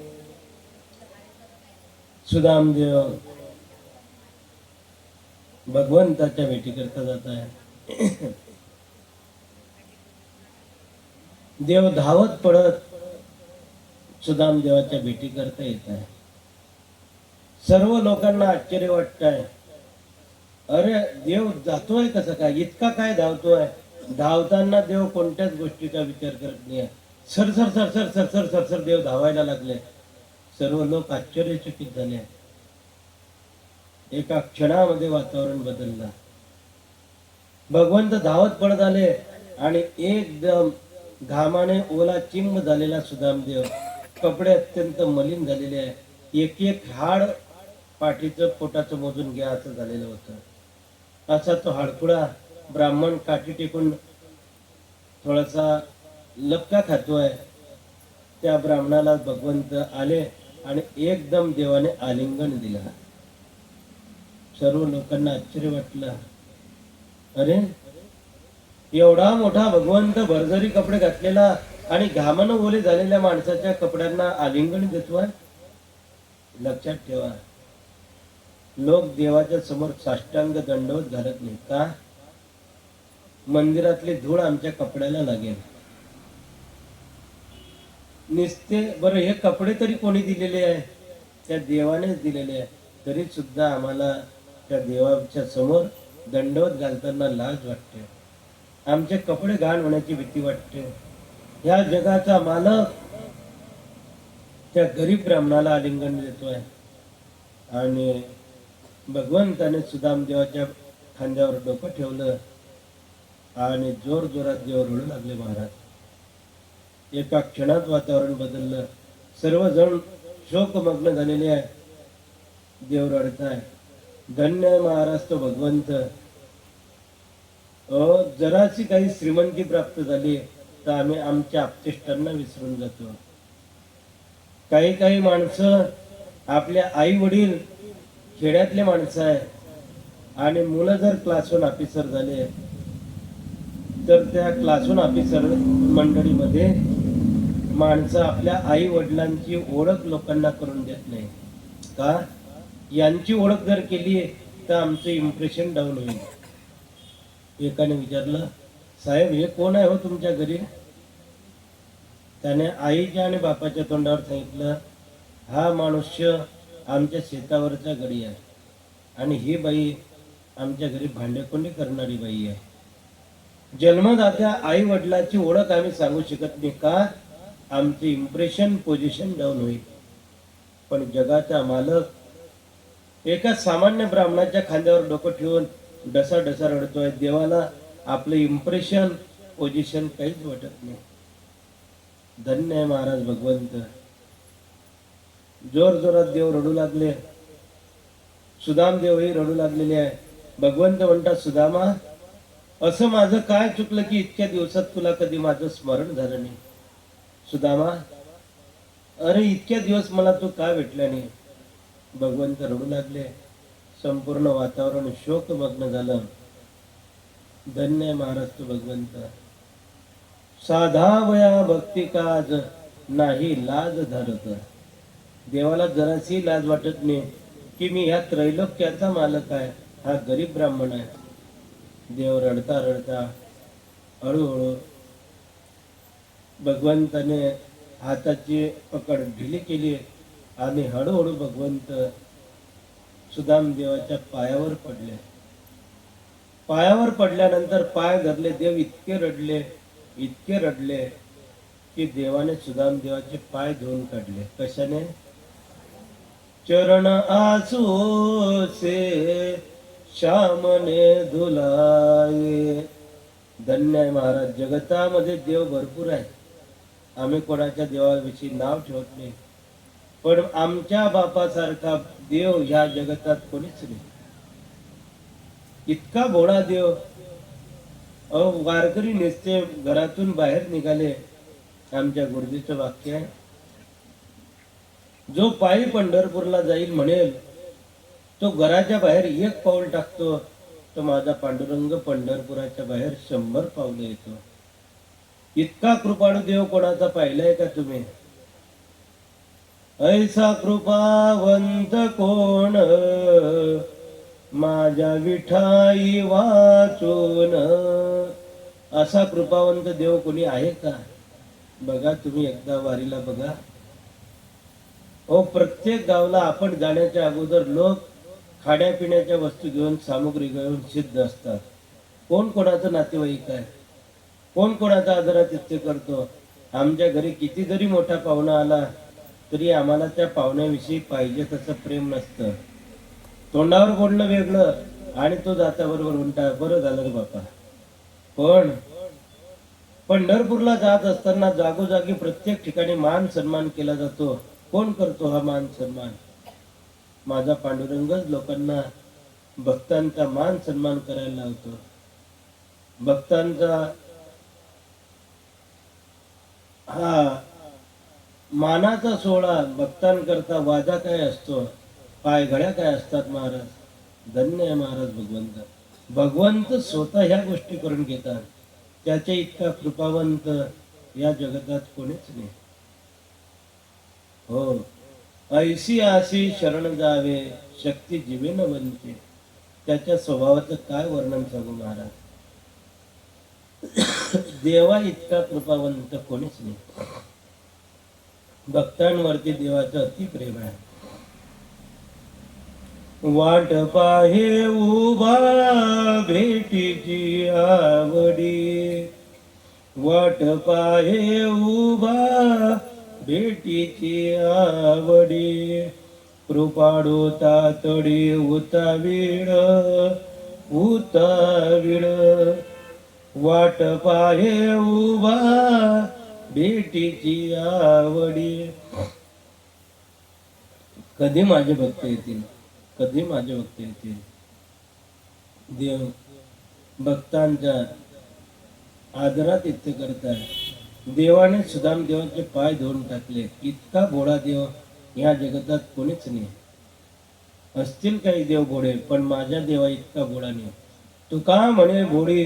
सुदामदेव भगवंताच्या भेटीकरता जात आहे. देव धावत पडत सुदामदेवाच्या भेटी करता येत आहे. सर्व लोकांना आश्चर्य वाटत आहे. अरे देव जातोय कसं काय, इतका काय धावतोय. धावताना देव कोणत्याच गोष्टीचा विचार करत नाही. सरसर सरसर सरसर सरसर देव धावायला लागले. सर्व लोक आश्चर्यचकित झाले. एका क्षणामध्ये वातावरण बदललं. भगवंत धावत पडत आले आणि एकदम घामाने ओला चिंब झालेला सुदामदेव, कपडे अत्यंत मलिन झालेले आहे. एक एक हाड पाठीचं पोटाचं मोजून घ्या असं झालेलं होतं. असा तो हाडकुळा ब्राह्मण काठी टेकून थोडासा लपका खातोय. त्या ब्राह्मणाला भगवंत आले आणि एकदम देवाने आलिंगन दिलं. सर्व लोकांना आश्चर्य वाटलं. अरे एवढा मोठा भगवंत भरजरी कपडे घातलेला आणि घामानं ओले झालेल्या माणसाच्या कपड्यांना आलिंगन देतोय. लक्षात ठेवा, लोक देवाच्या समोर साष्टांग दंडवत घालत नाही का? मंदिरातली धूळ आमच्या कपड्याला लागेल. निस्ते बरं हे कपडे तरी कोणी दिलेले आहे? त्या देवानेच दिलेले आहे. तरी सुद्धा आम्हाला त्या देवाच्या समोर दंडवत घालताना लाज वाटते. आमचे कपडे घाण होण्याची भीती वाटते. या जगाचा मालक त्या गरीब ब्राह्मणाला आलिंगन देतोय. आणि भगवंताने सुदामदेवाच्या खांद्यावर डोकं ठेवलं आणि जोर जोरात देव रडू लागले. महाराज, एका क्षणात वातावरण बदललं. सर्वजण शोकमग्न झालेले आहे. देव रडताय. धन्य महाराज तो भगवंत. जराची काही श्रीमंती प्राप्त झाली तर आम्ही आमच्या आपतेष्टांना विसरून जातो. काही काही माणसं आपल्या आई वडील खेड्यातले माणसं आहे आणि मुलं जर क्लास 1 ऑफिसर झाले तर त्या क्लास 1 ऑफिसर मंडळीमध्ये माणसं आपल्या आई वडिलांची ओळख लोकांना करून देत नाही का? यांची ओळख जर केली तर आमचं इम्प्रेशन डाऊन होईल. एकाने विचारलं, साहेब हे कोण आहे हो तुमच्या घरी? त्याने आईच्या आणि बापाच्या तोंडावर सांगितलं, हा मनुष्य आमच्या शेतावरचा गडी आहे आणि ही बाई आमच्या घरी भांडेकोंडी करणारी बाई आहे. जन्मदात्या आई वडिलांची ओळख आम्ही सांगू शकत नाही का? आमचे इम्प्रेशन पोझिशन डाऊन होईल. पण जगाचा मालक एका सामान्य ब्राह्मणाच्या खांद्यावर डोकं ठेवून डसा डसा रडतोय. देवाला आपलं इम्प्रेशन पोझिशन काहीच वाटत नाही. धन्य आहे महाराज भगवंत. जोर जोरात देव रडू लागले. सुदामदेवही रडू लागलेले आहे. भगवंत म्हणतात, सुदामा असं माझं काय चुकलं की इतक्या दिवसात तुला कधी माझं स्मरण झालं नाही? सुदामा, अरे इतक्या दिवस मला तू का भेटला नाही? भगवंत रडू लागले. संपूर्ण वातावरण शोकमग्न झालं. धन्य आहे महाराज तो भगवंत. साधा वया भक्ती काज नाही लाज धरत. देवाला जराशी लाज वाटत नाही की मी ह्या त्रैलोक्याचा मालक आहे, हा गरीब ब्राह्मण आहे. देव रडता रडता हळूहळू भगवंताने हाताची पकड ढिली केली आणि हळूहळू भगवंत सुदामदेवाच्या पायावर पडले. पायावर पडल्यानंतर पाय धरले. देव इतके रडले, इतके रडले की देवाने सुदामदेवाचे पाय धुवून काढले. कशाने? चरण आंसू से श्याम ने धुलाए. धन्य आहे महाराज. जगतामध्ये देव भरपूर आहे. आम्ही कोणाच्या देवाविषयी नाव ठेवत नाही, पण आमच्या बापासारखा देव ह्या जगतात कोणीच नाही. इतका भोळा देव. वारकरी नेसते घरातून बाहेर निघाले. आमच्या गुरुजीचं वाक्य आहे, जो पायी पंढरपूरला जाईल म्हणेल तो घराच्या बाहेर 1 पाऊल टाकतो, तर माझा पांडुरंग पंढरपुराच्या बाहेर 100 पावलं येतो. इतका कृपाळू देव कोणाचा पाहिलाय का तुम्ही? ऐसा कृपावंत कोण माझ्या विठाई वाचून. असा कृपावंत देव कोणी आहे का? बघा तुम्ही एकदा वारीला बघा. ओ प्रत्येक गावला आपण जाण्याच्या अगोदर लोक खाण्यापिण्याच्या वस्तू घेऊन, सामुग्री घेऊन सिद्ध असतात. कोण कोणाचं नातेवाईक आहे, कोण कोणाचा आदरातिथ्य करतो. आमच्या घरी किती जरी मोठा पाहुणा आला तरी आम्हाला त्या पाहुण्याविषयी पाहिजे तसं प्रेम नसतं. तोंडावर बोलणं वेगळं आणि तो जात्याबरोबर म्हणता बरं झालं रे बापा. पण पंढरपूरला जात असताना जागोजागी प्रत्येक ठिकाणी मान सन्मान केला जातो. कोण करतो हा मान सन्मान? माझा पांडुरंगच लोकांना भक्तांचा मान सन्मान करायला लावतो. भक्तांचा हा मानाचा सोहळा भक्तांकरता वाजा काय असतो, पायघड्या काय असतात महाराज. धन्य आहे महाराज भगवंत. भगवंत स्वतः ह्या गोष्टी करून घेतात. त्याच्या इतका कृपावंत या जगतात कोणीच नाही. हो, ऐसी आशी शरण जावे शक्ती जीवेन वंचे. त्याच्या स्वभावाचं काय वर्णन सांगू महाराज. देवा इतका कृपावंत कोणीच नाही. भक्तांवरती देवाचं अति प्रेम आहे. वाट पाहे उभा भेटीची आवडी, वाट पाहे उभा भेटीची आवडी. कृपाळू तातडी उतावीळ उतावीळ, वाट पाहे उभा भेटीची आवडी. कधी माझे भक्त येतील, कधी माझे भक्त येतील. देव भक्तांच्या आदरातिथ्य करताय. देवाने सुदाम देवाचे पाय धुवून टाकले. इतका भोळा देव या जगतात कोणीच नाही. असतील काही देव भोळे, पण माझ्या देवा इतका भोळा नाही. तुका म्हणे भोळी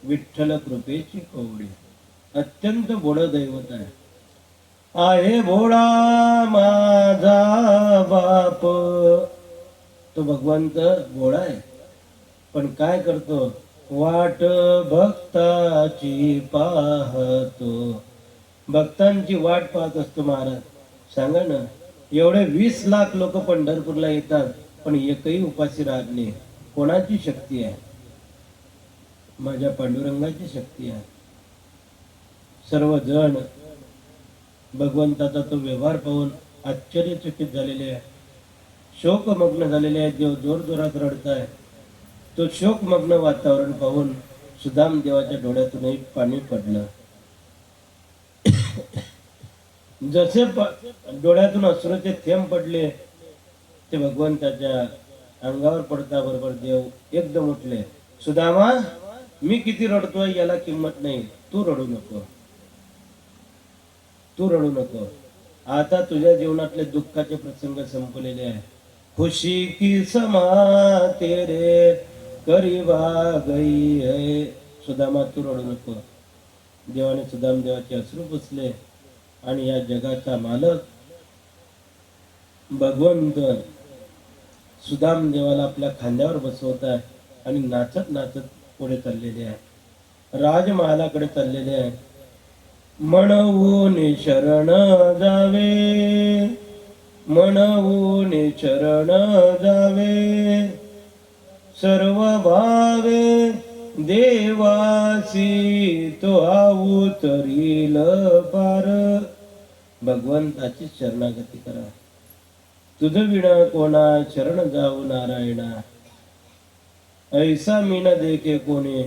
विठ्ठल कृपेची कवडी. अत्यंत भोळ दैवत आहे भोळा माझा बाप. तो भगवंत भोळा आहे, पण काय करतो? वाट भक्ताची पाहतो. भक्तांची वाट पाहत असतो महाराज. सांगा ना, एवढे 20 लाख लोक पंढरपूरला येतात पण एकही उपाशी राहत नाही. कोणाची शक्ती आहे? माझ्या पांडुरंगाची शक्ती आहे. सर्वजण भगवंताचा तो व्यवहार पाहून आश्चर्यचकित झालेले आहे, शोकमग्न झालेले आहे. देव जोर जोरात रडताय. तो शोकमग्न वातावरण पाहून सुदाम देवाच्या डोळ्यातूनही पाणी पडलं. जसे डोळ्यातून अश्रूचे थेंब पडले ते भगवंताच्या अंगावर पडता बरोबर देव एकदम उठले. सुदामा, मी किती रडतोय याला किंमत नाही. तू रडू नको, तू रडू नको. आता तुझ्या जीवनातले दुःखाचे प्रसंग संपलेले आहे. खुशी की समा तेरे करीबा गई है. सुदामा, तू रडू नको. देवाने सुदाम देवाचे अश्रू पुसले आणि या जगाचा मालक भगवंत सुदाम देवाला आपल्या खांद्यावर बसवत आहे आणि नाचत नाचत पुढे चाललेले आहे. राजमहालाकडे चाललेले आहे. म्हणून शरण जावे, म्हणून शरण जावे, सर्व भावे देवासी तो अवतरील पार. भगवंताची शरणागती करा. तुझ विना कोणा शरण जाऊ नारायणा. ऐसा मीन देखे कोणे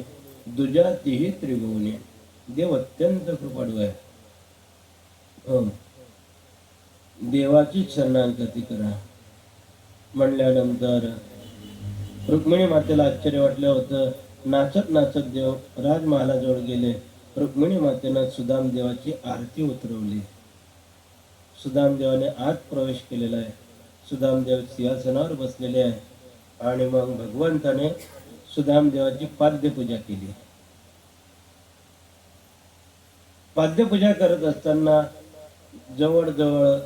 दुजा तिही त्रिभुवने. देव अत्यंत कृपाळू आहे. देवाची शरणागती करा म्हणल्यानंतर रुक्मिणी मातेला आश्चर्य वाटलं होतं. नाचत नाचत देव राजमहालाजवळ गेले. रुक्मिणी मातेनं सुदाम देवाची आरती उतरवली. सुदाम देवाने आत प्रवेश केलेला आहे. सुदाम देव सिंहासनावर बसलेले आहे आणि मग भगवंताने सुदाम देवाची पाद्यपूजा केली. पाद्यपूजा करत असताना जवळजवळ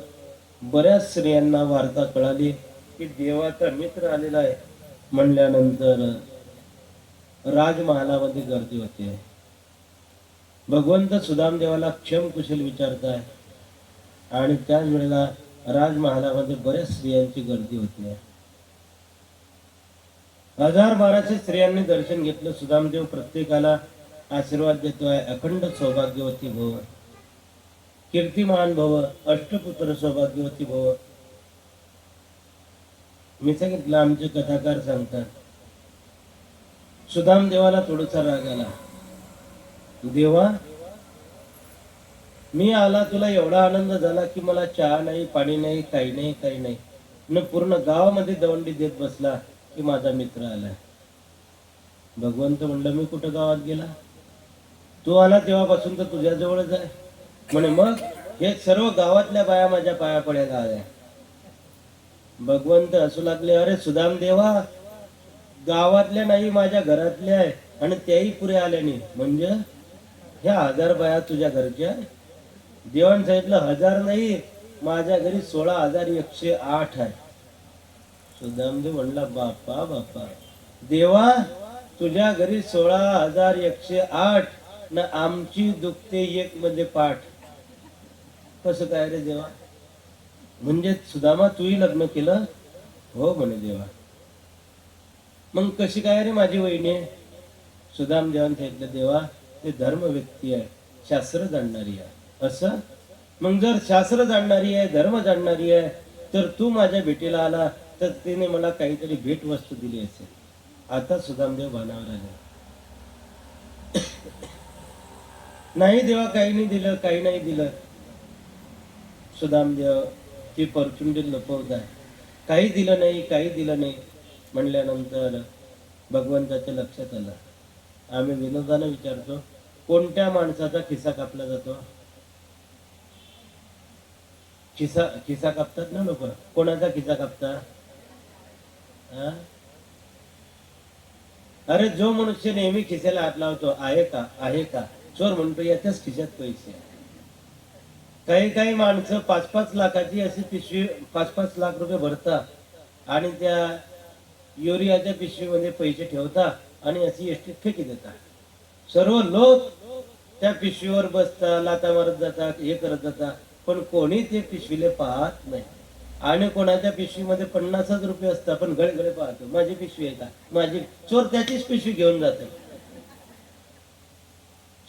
बऱ्याच स्त्रियांना वार्ता कळाली की देवाचा मित्र आलेला आहे. म्हणल्यानंतर राजमहालामध्ये गर्दी होते. भगवंत सुदाम देवाला क्षम कुशल विचारताय आणि त्याच वेळेला राजमहालामध्ये बऱ्याच स्त्रियांची गर्दी होती. 1200 स्त्रियांनी दर्शन घेतलं. सुदामदेव प्रत्येकाला आशीर्वाद देतोय. अखंड सौभाग्यवती भव, कीर्तिमान भव, अष्टपुत्र सौभाग्यवती भव. मी सांगितलं, आमचे कथाकार सांगतात सुदाम देवाला थोडासा राग आला. देवा, मी आला तुला एवढा आनंद झाला की मला चहा नाही, पाणी नाही, काही नाही, काही नाही. न पूर्ण गावामध्ये दवंडी देत बसला की माझा मित्र आला. भगवंत म्हणलं, मी कुठं गावात गेला? तू आला तेव्हापासून तर तुझ्याजवळच आहे. म्हणे मग हे सर्व गावातल्या बाया माझ्या पाया पडायला आल्या. भगवंत असू लागले, अरे सुदाम देवा, गावातल्या नाही माझ्या घरातल्या आहे आणि त्याही पुरे आल्या नाही. म्हणजे ह्या 1000 बाया तुझ्या घरच्या? देवान सांगितलं 1000 नाही, माझ्या घरी 16,108 आहे. सुदामदेव म्हणला, बापा बापा, देवा तुझ्या घरी 16,108 न आमची दुखते 1 मध्ये पाठ. कसं काय रे देवा? म्हणजे सुदामा तूही लग्न केलं? हो म्हणे देवा. मग कशी काय रे माझी वहिनी? सुदाम देवाने सांगितलं, देवा ते धर्म व्यक्ती आहे, शास्त्र जाणणारी आहे. असं? मग जर शास्त्र जाणणारी आहे, धर्म जाणणारी आहे, तर तू माझ्या भेटीला आला तर तिने मला काहीतरी भेट वस्तू दिली असेल. आता सुदामदेव भानावर आले. नाही देवा, काही नाही दिलं, काही नाही दिलं. सुदामदेव ती परचुंडी लपवत आहे. काही दिलं नाही, काही दिलं नाही. म्हणल्यानंतर भगवंताच्या लक्षात आलं. आम्ही विनोदाने विचारतो, कोणत्या माणसाचा खिसा कापला जातो? खिसा कापतात ना लोक. कोणाचा खिसा कापतात? अरे जो मनुष्य नेहमी खिशाला हात लावतो, आहे का, आहे का, चोर म्हणतो याच्याच खिशात पैसे. काही काही माणसं 5-5 लाखाची अशी पिशवी, 5-5 लाख रुपये भरतात आणि त्या युरियाच्या पिशवीमध्ये पैसे ठेवतात आणि अशी एसटीत फेकी देतात. सर्व लोक त्या पिशवीवर बसतात, लाता मारत जातात, हे करत जातात, पण कोणी ते पिशवीले पाहत नाही. आणि कोणाच्या पिशवीमध्ये 50 रुपये असतात, पण गळे पाहतो, माझी पिशवी आहे का, माझी. चोर त्याचीच पिशवी घेऊन जातो.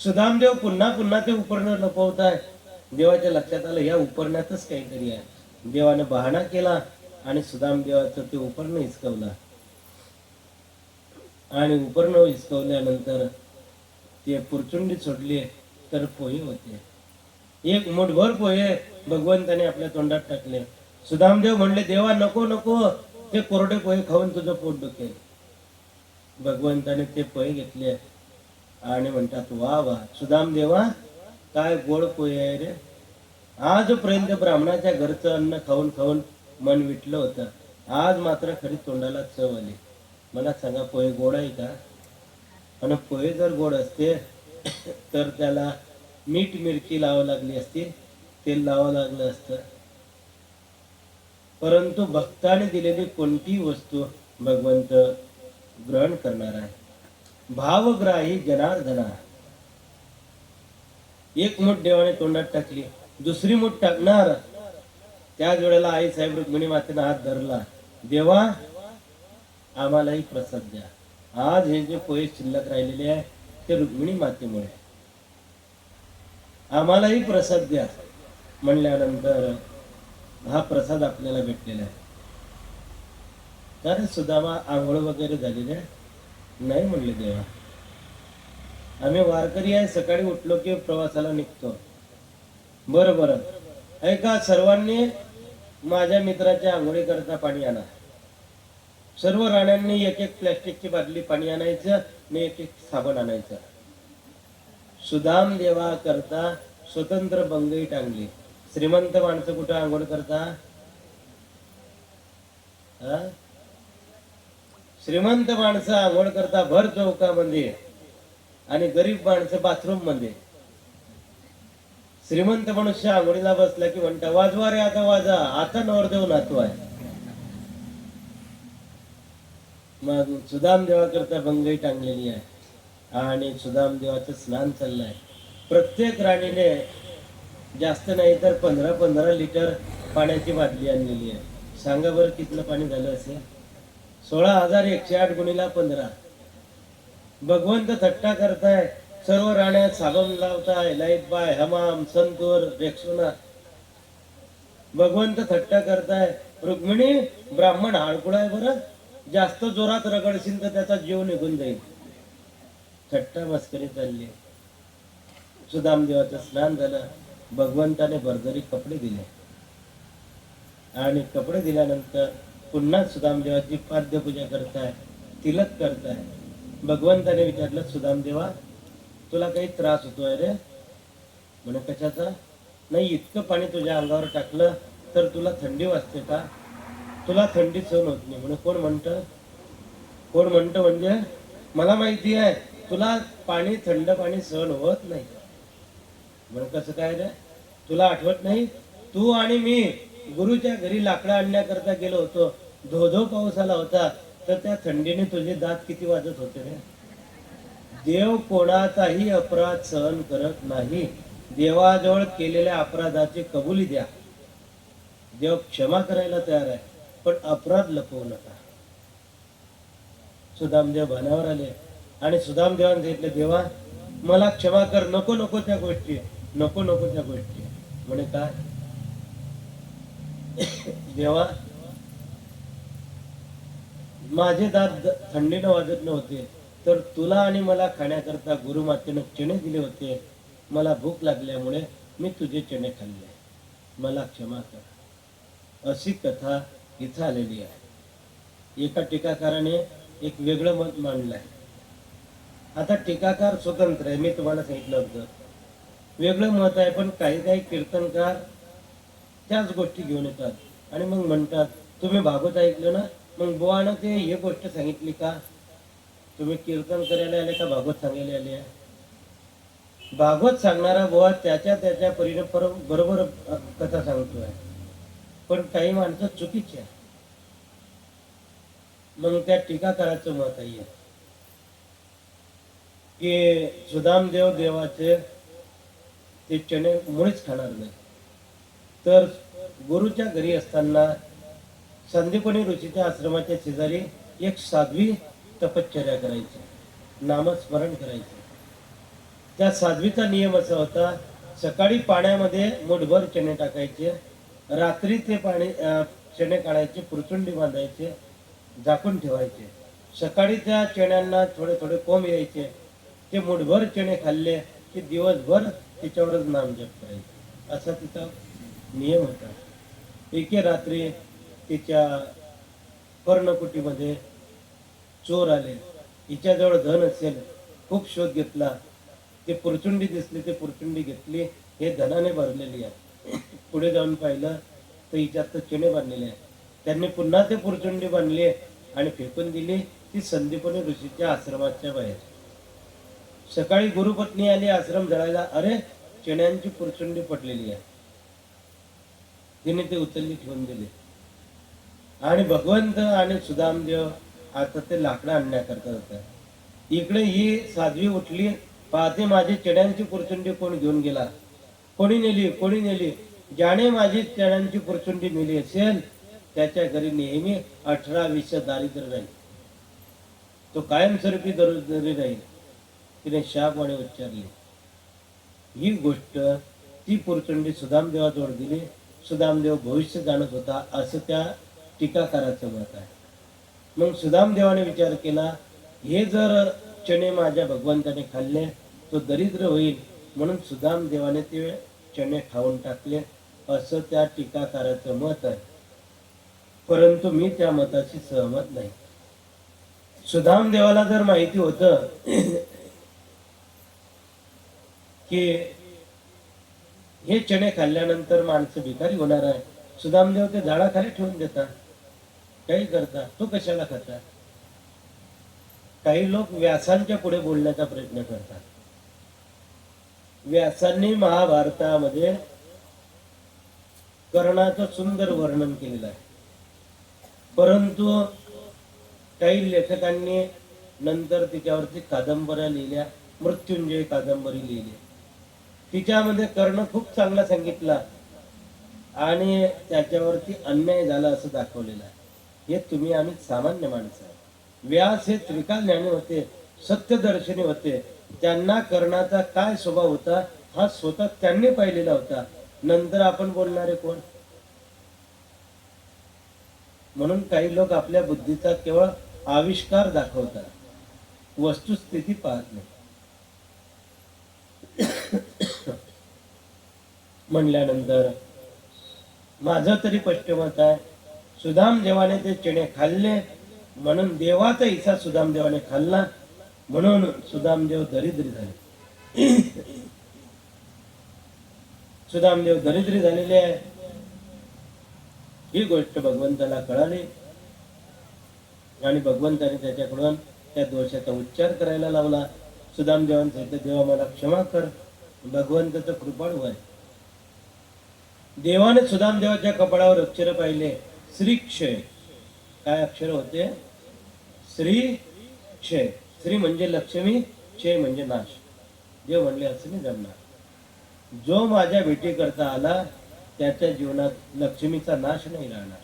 सुदामदेव पुन्हा पुन्हा ते उपरणं लपवताय. देवाच्या लक्षात आलं, या उपरण्यातच काहीतरी आहे. देवाने बहाणा केला आणि सुदामदेवाचं ते उपरणं हिसकवलं. आणि उपरणं हिसकवल्यानंतर ते पुरचुंडी सोडली तर पोहे होते. 1 मुठभर पोहे भगवंताने आपल्या तोंडात टाकले. सुदामदेव म्हणले, देवा नको नको, ते कोरडे पोहे खाऊन तुझं पोट दुखेल. भगवंताने ते पोहे घेतले आणि म्हणतात, वा वा सुदामदेवा, काय गोड पोहे आहे रे. आजपर्यंत ब्राह्मणाच्या घरचं अन्न खाऊन खाऊन मन विटलं होतं, आज मात्र खरी तोंडाला चव आली. मला सांगा, पोहे गोड आहे का? आणि पोहे जर गोड असते तर त्याला मीठ मिरची लावावं लागली असती, तेल लावावं लागलं असतं. परंतु भक्ताने दिलेली कोणती वस्तू भगवंत ग्रहण करणार आहे. भावग्राही जनार्दना. 1 मूठ देवाने तोंडात टाकली, दुसरी मूठ टाकणार. त्याच वेळेला आई साहेब रुक्मिणी मातेने हात धरला, देवा आम्हालाही प्रसाद द्या. आज हे जे पोहे शिल्लक राहिलेले आहे ते रुक्मिणी मातेमुळे, आम्हालाही प्रसाद द्या. म्हणल्यानंतर हा प्रसाद आपल्याला भेटलेला आहे. तर सुदामा आंघोळ वगैरे झालेले नाही. म्हणले, देवा आम्ही वारकरी आहे, सकाळी उठलो की प्रवासाला निघतो. बरं ऐका, सर्वांनी माझ्या मित्राच्या आंघोळी करता पाणी आणा. सर्व राण्यांनी 1-1 प्लॅस्टिकची बाटली पाणी आणायचं आणि 1-1 साबण आणायचं. सुदाम देवा करता स्वतंत्र बंगई टांगली. श्रीमंत माणसं कुठं आंघोळ करता? श्रीमंत माणसं आंघोळ करता भर चौकामध्ये आणि गरीब माणसं बाथरूम मध्ये. श्रीमंत मनुष्य आंघोळीला बसला की म्हणता वाजवा रे आता वाजा, आता नवरदेव नातू आहे. मग सुदाम देवा करता बंगई टांगलेली आहे आणि सुदाम देवाचं स्नान चाललंय. प्रत्येक राणीने जास्त नाही तर 15-15 लिटर पाण्याची बाटली आणलेली आहे. सांगा बरं कितलं पाणी झालं असेल? 16,108 गुणिला 15. भगवंत थट्टा करताय, सर्व राण्यात साबण लावताय, लाईट बाय, हमाम, संतूर, रेक्सोना. भगवंत थट्टा करताय, रुक्मिणी ब्राह्मण हाडकुळा आहे बरं, जास्त जोरात रगडशील तर त्याचा जीव निघून जाईल. थट्टा मस्करी चालली. सुदामदेवाचं स्नान झालं. भगवंताने भरभरी कपडे दिले आणि कपडे दिल्यानंतर पुन्हा सुदामदेवाची पाद्यपूजा करताय, तिलक करताय. भगवंताने विचारलं, सुदामदेवा तुला काही त्रास होतोय रे? म्हणे कशाचा? नाही, इतकं पाणी तुझ्या अंगावर टाकलं तर तुला थंडी वाजते का? तुला थंडी सहन होत नाही. म्हणे कोण म्हणतं? कोण म्हणतं म्हणजे मला माहिती आहे तुला पाणी, थंड पाणी सहन होत नाही. म्हणे कसं काय रे? तुला आठवत नाही? तू आणि मी गुरुच्या घरी लाकडं आणण्याकरता गेलो होतो, धो पाऊस आला होता, तर त्या थंडीने तुझे दात किती वाजत होते रे? देव कोणाचाही अपराध सहन करत नाही. देवाजवळ केलेल्या अपराधाची कबुली द्या. देव क्षमा करायला तयार आहे, पण अपराध लपवू नका. सुदामदेव भानावर आले आणि सुदामदेवाने सांगितलं, देवा मला क्षमा कर, नको नको त्या गोष्टी, नको नको त्या गोष्टी. म्हणे काय? देवा माझे दात थंडीनं वाजत नव्हते, तर तुला आणि मला खाण्याकरता गुरुमातेनं चणे दिले होते. मला भूक लागल्यामुळे मी तुझे चणे खाल्ले, मला क्षमा कर. अशी कथा इथं आलेली आहे. एका टीकाकाराने एक वेगळं मत मांडलंय. आता टीकाकार स्वतंत्र आहे, मी तुम्हाला सांगितलं होतं. वेगळं मत आहे, पण काही काही कीर्तनकार त्याच गोष्टी घेऊन येतात आणि मग म्हणतात, तुम्ही भागवत ऐकलं ना, मग बुवानं ते हे गोष्ट सांगितली का? तुम्ही कीर्तन करायला आले का भागवत सांगायला आले? भागवत सांगणारा बुवा त्याच्या परीने बरोबर कथा सांगतोय, पण काही माणसं चुकीची आहे. मग त्या टीकाकाराचं मत आहे की सुदामदेव देवाचे ते चणे मुळीच खाणार नाही. तर गुरुच्या घरी असताना संदीपनी ऋषीच्या आश्रमाच्या शेजारी एक साध्वी तपश्चर्या करायची, नामस्मरण करायचे. त्या साध्वीचा नियम असा होता, सकाळी पाण्यामध्ये मुठभर चणे टाकायचे, रात्री ते पाणी चणे काढायचे, पुरचुंडी बांधायचे, झाकून ठेवायचे. सकाळी त्या चण्यांना थोडे थोडे कोंब यायचे. ते मुठभर चणे खाल्ले की दिवसभर तिच्यावरच नामजप करायचे, असा तिचा नियम होता. एके रात्री तिच्या पर्णकुटीमध्ये चोर आले. हिच्याजवळ धन असेल, खूप शोध घेतला, ते पुरचुंडी दिसली, ते पुरचुंडी घेतली, हे धनाने भरलेली आहे. पुढे जाऊन पाहिलं तर हिच्यात तर चणे बांधलेले आहे. त्यांनी पुन्हा ते पुरचुंडी बांधली आणि फेकून दिली. ती संदीपनी ऋषीच्या आश्रमाच्या बाहेर. सकाळी गुरुपत्नी आली आश्रम जळायला, अरे चण्यांची पुरचुंडी पडलेली आहे. तिने ते उचलली, ठेवून दिली. आणि भगवंत आणि सुदामदेव आता ते लाकडं आणण्याकरता होता. इकडे ही साध्वी उठली, पाहते माझी चण्यांची पुरचुंडी कोण घेऊन गेला. कोणी नेली, कोणी नेली? ज्याने माझी चण्यांची पुरचुंडी नेली असेल त्याच्या घरी नेहमी 18-20 दारिद्र्य राहील, तो कायमस्वरूपी दरिद्री राहील. तिने शापवाणी उच्चारली. ही गोष्ट, ती पुरचुंडी सुदामदेवाजवळ दिली. सुदामदेव भविष्य जाणत होता, असं त्या टीकाकाराचं मत आहे. मग सुदामदेवाने विचार केला, हे जर चणे माझ्या भगवंताने खाल्ले तो दरिद्र होईल, म्हणून सुदामदेवाने ते चणे खाऊन टाकले, असं त्या टीकाकाराचं मत आहे. परंतु मी त्या मताशी सहमत नाही. सुदामदेवाला जर माहिती होतं की हे चणे खाल्ल्यानंतर माणसं भिकारी होणार आहे, सुदामदेव ते झाडाखाली ठेवून देतात, काही करतात, तो कशाला खाता? काही लोक व्यासांच्या पुढे बोलण्याचा प्रयत्न करतात. व्यासांनी महाभारतामध्ये कर्णाचं सुंदर वर्णन केलेलं आहे, परंतु काही लेखकांनी नंतर तिच्यावरती कादंबऱ्या लिहिल्या, मृत्युंजय कादंबरी लिहिली. तिच्यामध्ये कर्ण खूप चांगला सांगितला आणि त्याच्यावरती अन्याय झाला असं दाखवलेलं आहे. हे तुम्ही आम्ही सामान्य माणसं आहे. व्यास हे त्रिकाल ज्ञानी होते, सत्यदर्शनी होते. त्यांना कर्णाचा काय स्वभाव होता हा स्वतः त्यांनी पाहिलेला होता. नंतर आपण बोलणारे कोण? म्हणून काही लोक आपल्या बुद्धीचा केवळ आविष्कार दाखवतात, वस्तुस्थिती पाहत नाही. म्हणल्यानंतर माझं तरी स्पष्ट मत आहे, सुदाम देवाने ते चणे खाल्ले म्हणून देवाचा हिस्सा सुदाम देवाने खाल्ला, म्हणून सुदामदेव दरिद्री झाले. सुदामदेव दरिद्री झालेले आहे ही गोष्ट भगवंताला कळाली आणि भगवंताने त्याच्याकडून त्या दोषाचा उच्चार करायला लावला. सुदामदेवांनी सांगितलं, देवा मला क्षमा कर. भगवंताचं कृपाळू आहे. देवाने सुदामदेवाच्या कपाळावर अक्षर पाहिले, श्री क्षय. काय अक्षर होते? श्री क्षय. श्री म्हणजे लक्ष्मी, क्षय म्हणजे नाश. देव म्हणले असं नाही जमणार. जो माझ्या भेटी करता आला त्याच्या जीवनात लक्ष्मीचा नाश नाही राहणार.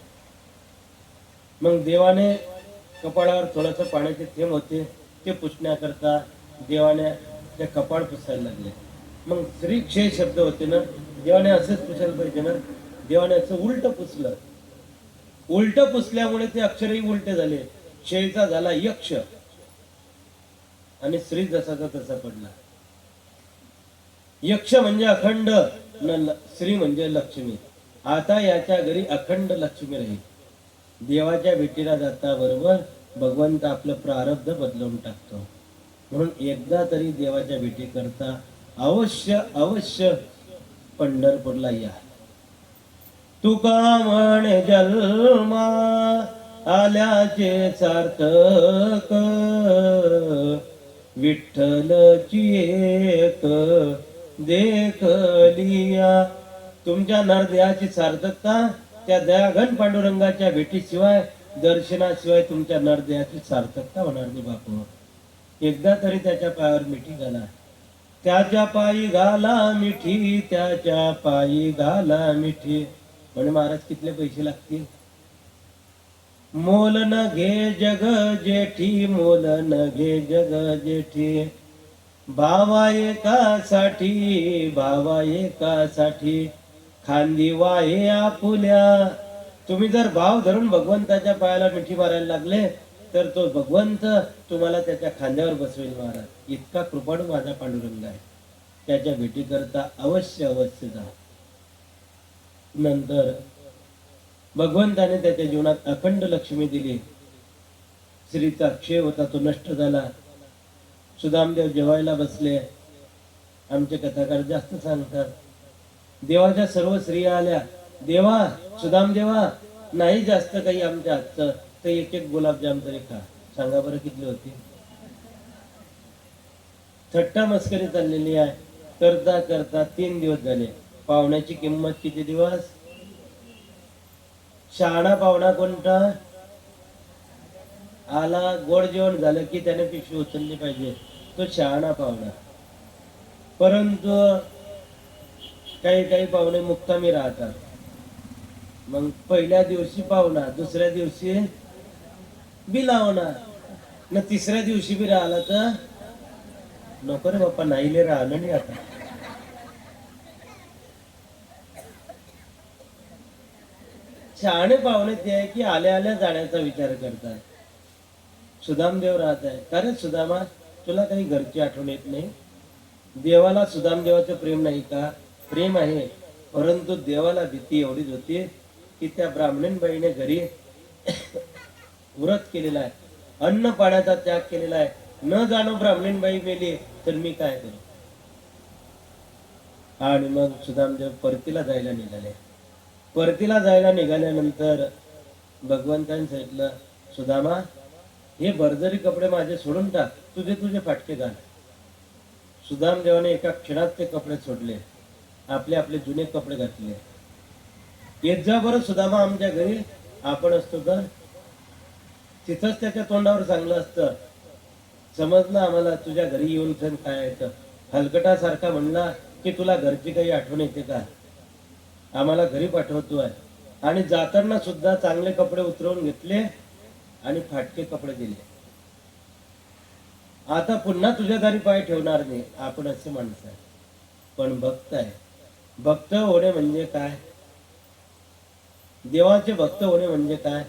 मग देवाने कपाळावर थोडंसं पाण्याचे थेंब होते, ते पुसण्याकरता देवाने ते कपाळ पुसायला लागले. मग श्री क्षय शब्द होते ना, देवाने असंच पुसायला पाहिजे ना. देवाने असं उलट पुसलं. उलट पुसल्यामुळे ते अक्षरही उलटे झाले. क्षयचा झाला यक्ष आणि श्री जसाचा तसा पडला. यक्ष म्हणजे अखंड, श्री म्हणजे लक्ष्मी. आता याच्या घरी अखंड लक्ष्मी राहील. देवाच्या भेटीला जाता बरोबर भगवंत आपलं प्रारब्ध बदलवून टाकतो. म्हणून एकदा तरी देवाच्या भेटी करता अवश्य अवश्य पंढरपूरला या. तुका म्हणे जन्मा आल्याचे सार्थक, विठ्ठलची एक देखलिया. तुमच्या नरदेहाची सार्थकता त्या दयाघन पांडुरंगाच्या भेटीशिवाय, दर्शनाशिवाय तुमच्या नरदेहाची सार्थकता होणार नाही बापू. एकदा तरी त्याच्या पायावर मिठी घाला. त्याच्या पायी घाला मिठी, त्याच्या पायी घाला मिठी. म्हणे महाराज कितले पैसे लागतील? मोल न घे जग जेठी, मोल न घे जग जेठी. भावा एकासाठी, भावा एकासाठी खांदी वाहे आपुल्या. तुम्ही जर भाव धरून भगवंताच्या पायाला मिठी मारायला लागले तर तो भगवंत तुम्हाला त्याच्या खांद्यावर बसवेल. महाराज इतका कृपाळू माझा पांडुरंग आहे. त्याच्या भेटी करता अवश्य अवश्य जा. नंतर भगवंताने त्याच्या जीवनात अखंड लक्ष्मी दिली. स्त्रीचा क्षय होता तो नष्ट झाला. सुदामदेव जेवायला बसले. आमचे कथाकार जास्त सांगतात, देवाच्या सर्व स्त्रिया आल्या. देवा, सुदामदेवा नाही जास्त काही आमच्या हातचं, तर एक एक गुलाबजाम तरी खा. सांगा बरं किती होती? थट्टा मस्करी चाललेली आहे. करता करता 3 दिवस झाले. पाहुण्याची किंमत किती दिवस? शहाणा पाहुणा कोणता? आला गोड जेवण झालं की त्याने पिशवी उचलली पाहिजे, तो शहाणा पाहुणा. परंतु काही काही पाहुणे मुक्कामी राहतात. मग पहिल्या दिवशी पाहुणा, दुसऱ्या दिवशी बिलावणा, न तिसऱ्या दिवशी बी राहिला तर नको रे बाप्पा, नाहीले राहिलं नाही आता. शहाणे पाहुणे ते आहे की आल्या आल्या जाण्याचा विचार करतात. सुदामदेव राहत आहे. कारण सुदामा, तुला काही घरची आठवण येत नाही? देवाला सुदामदेवाचं प्रेम नाही का? प्रेम आहे, परंतु देवाला भीती एवढीच होती की त्या ब्राह्मणबाईने घरी व्रत केलेला आहे, अन्न पाण्याचा त्याग केलेला आहे. न जाणो ब्राह्मणबाई मेली तर मी काय करू? आणि मग सुदामदेव परतीला जायला निघाले. परतीला जायला निघाल्यानंतर भगवंतांनी सांगितलं, सुदामा हे बर्जरी कपडे माझे सोडून टाक, तुझे तुझे फाटके घाल. सुदामदेवाने एका क्षणात ते कपडे सोडले, आपले आपले जुने कपडे घातले. येत जा बरं सुदामा आमच्या घरी. आपण असतो तर तिथंच त्याच्या तोंडावर चांगलं असतं. समजलं आम्हाला तुझ्या घरी येऊन सण काय येतं. हलकटासारखा म्हणला की तुला घरची काही आठवण येते का, आम्हाला घरी पाठवतोय. आणि जाताना सुद्धा चांगले कपडे उतरवून घेतले आणि फाटके कपडे दिले. आता पुन्हा तुझ्या दारी पाय ठेवणार नाही. आपण असे माणसं आहे. पण भक्त आहे. भक्त होणे म्हणजे काय, देवाचे भक्त होणे म्हणजे काय,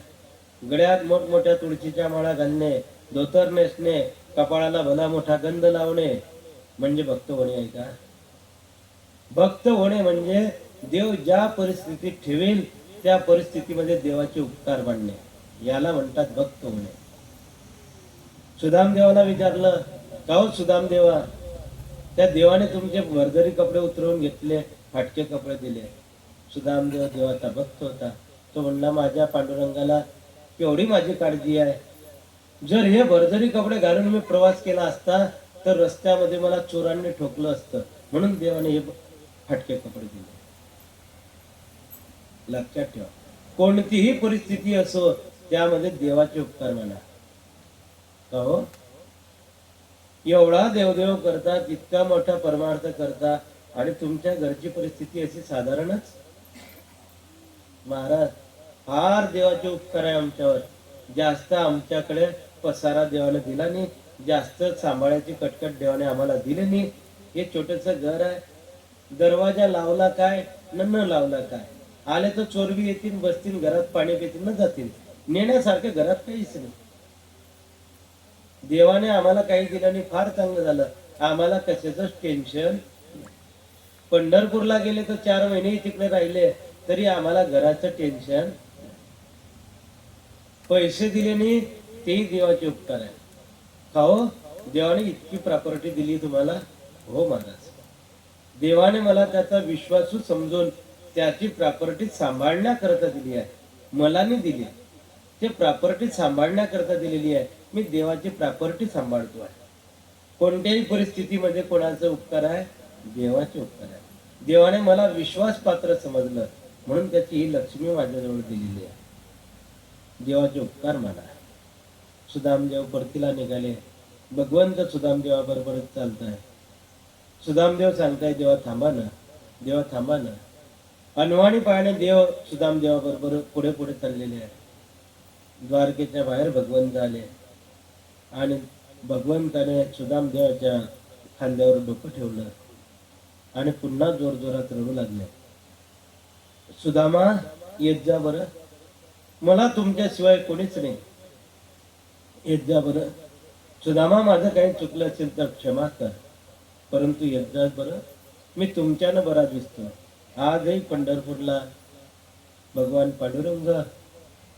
गळ्यात मोठमोठ्या तुळशीच्या माळा घालणे, धोतर नेसणे, कपाळाला भला मोठा गंध लावणे म्हणजे भक्त होणे आहे का. भक्त होणे म्हणजे देव ज्या परिस्थितीत ठेवेल त्या परिस्थितीमध्ये देवाचे उपकार मांडणे, याला म्हणतात भक्त होणे. सुदामदेवाला विचारलं, का हो सुदामदेवा, त्या देवाने तुमचे भरदरी कपडे उतरवून घेतले, फाटके कपडे दिले. सुदामदेव देवाचा भक्त होता. तो म्हणला, माझ्या पांडुरंगाला केवढी माझी काळजी आहे. जर हे भरदरी कपडे घालून मी प्रवास केला असता तर रस्त्यामध्ये मला चोरांनी ठोकलं असतं, म्हणून देवाने हे फाटके कपडे दिले. लक्षात ठेवा, कोणतीही परिस्थिती असो त्यामध्ये देवाचे उपकार म्हणा. का हो, एवढा देवदेव करता, इतका मोठा परमार्थ करता आणि तुमच्या घरची परिस्थिती अशी साधारणच. महाराज, फार देवाचे उपकार आहे आमच्यावर. जास्त आमच्याकडे पसारा देवाने दिला नाही, जास्त सांभाळायची कटकट देवाने आम्हाला दिली नाही. हे छोटस घर आहे, दरवाजा लावला काय न लावला काय, आले तर चोरबी येतील, बसतील घरात, पाणी पितील न जातील. नेण्यासारखं घरात काहीच नाही. देवाने आम्हाला काही दिलं नाही, फार चांगलं झालं. आम्हाला कशाच टेन्शन. पंढरपूरला गेले तर 4 महिने तिकडे राहिले तरी आम्हाला घराचं टेन्शन. पैसे दिले नाही तेही देवाचे उपकार आहे. का हो, देवाने इतकी प्रॉपर्टी दिली तुम्हाला. हो महाराज, देवाने मला त्याचा विश्वासू समजून त्याची प्रॉपर्टी सांभाळण्याकरता दिली आहे. मला नाही दिली, ते प्रॉपर्टी सांभाळण्याकरता दिलेली आहे. मी देवाची प्रॉपर्टी सांभाळतो आहे. कोणत्याही परिस्थितीमध्ये कोणाचा उपकार आहे, देवाचे उपकार आहे. देवाने मला विश्वास पात्र समजलं म्हणून त्याची ही लक्ष्मी माझ्याजवळ दिलेली आहे. देवाचे उपकार माना. सुदामदेव परतीला निघाले. भगवंत सुदामदेवाबरोबरच चालताय. सुदामदेव सांगताय, देवा थांबा ना, देवा थांबा ना. अनवाणी पायाने देव सुदामदेवाबरोबर पुढे पुढे चाललेले आहे. द्वारकेच्या बाहेर भगवंत आले आणि भगवंताने सुदामदेवाच्या खांद्यावर डोकं ठेवलं आणि पुन्हा जोर जोरात रडू लागले. सुदामा, येत जा बरं, मला तुमच्याशिवाय कोणीच नाही, येत जा बरं. सुदामा, माझं काही चुकलं असेल तर क्षमा कर, परंतु येत जा बरं, मी तुमच्यानं बरा दिसतो. आजही पंढरपूरला भगवान पांडुरंग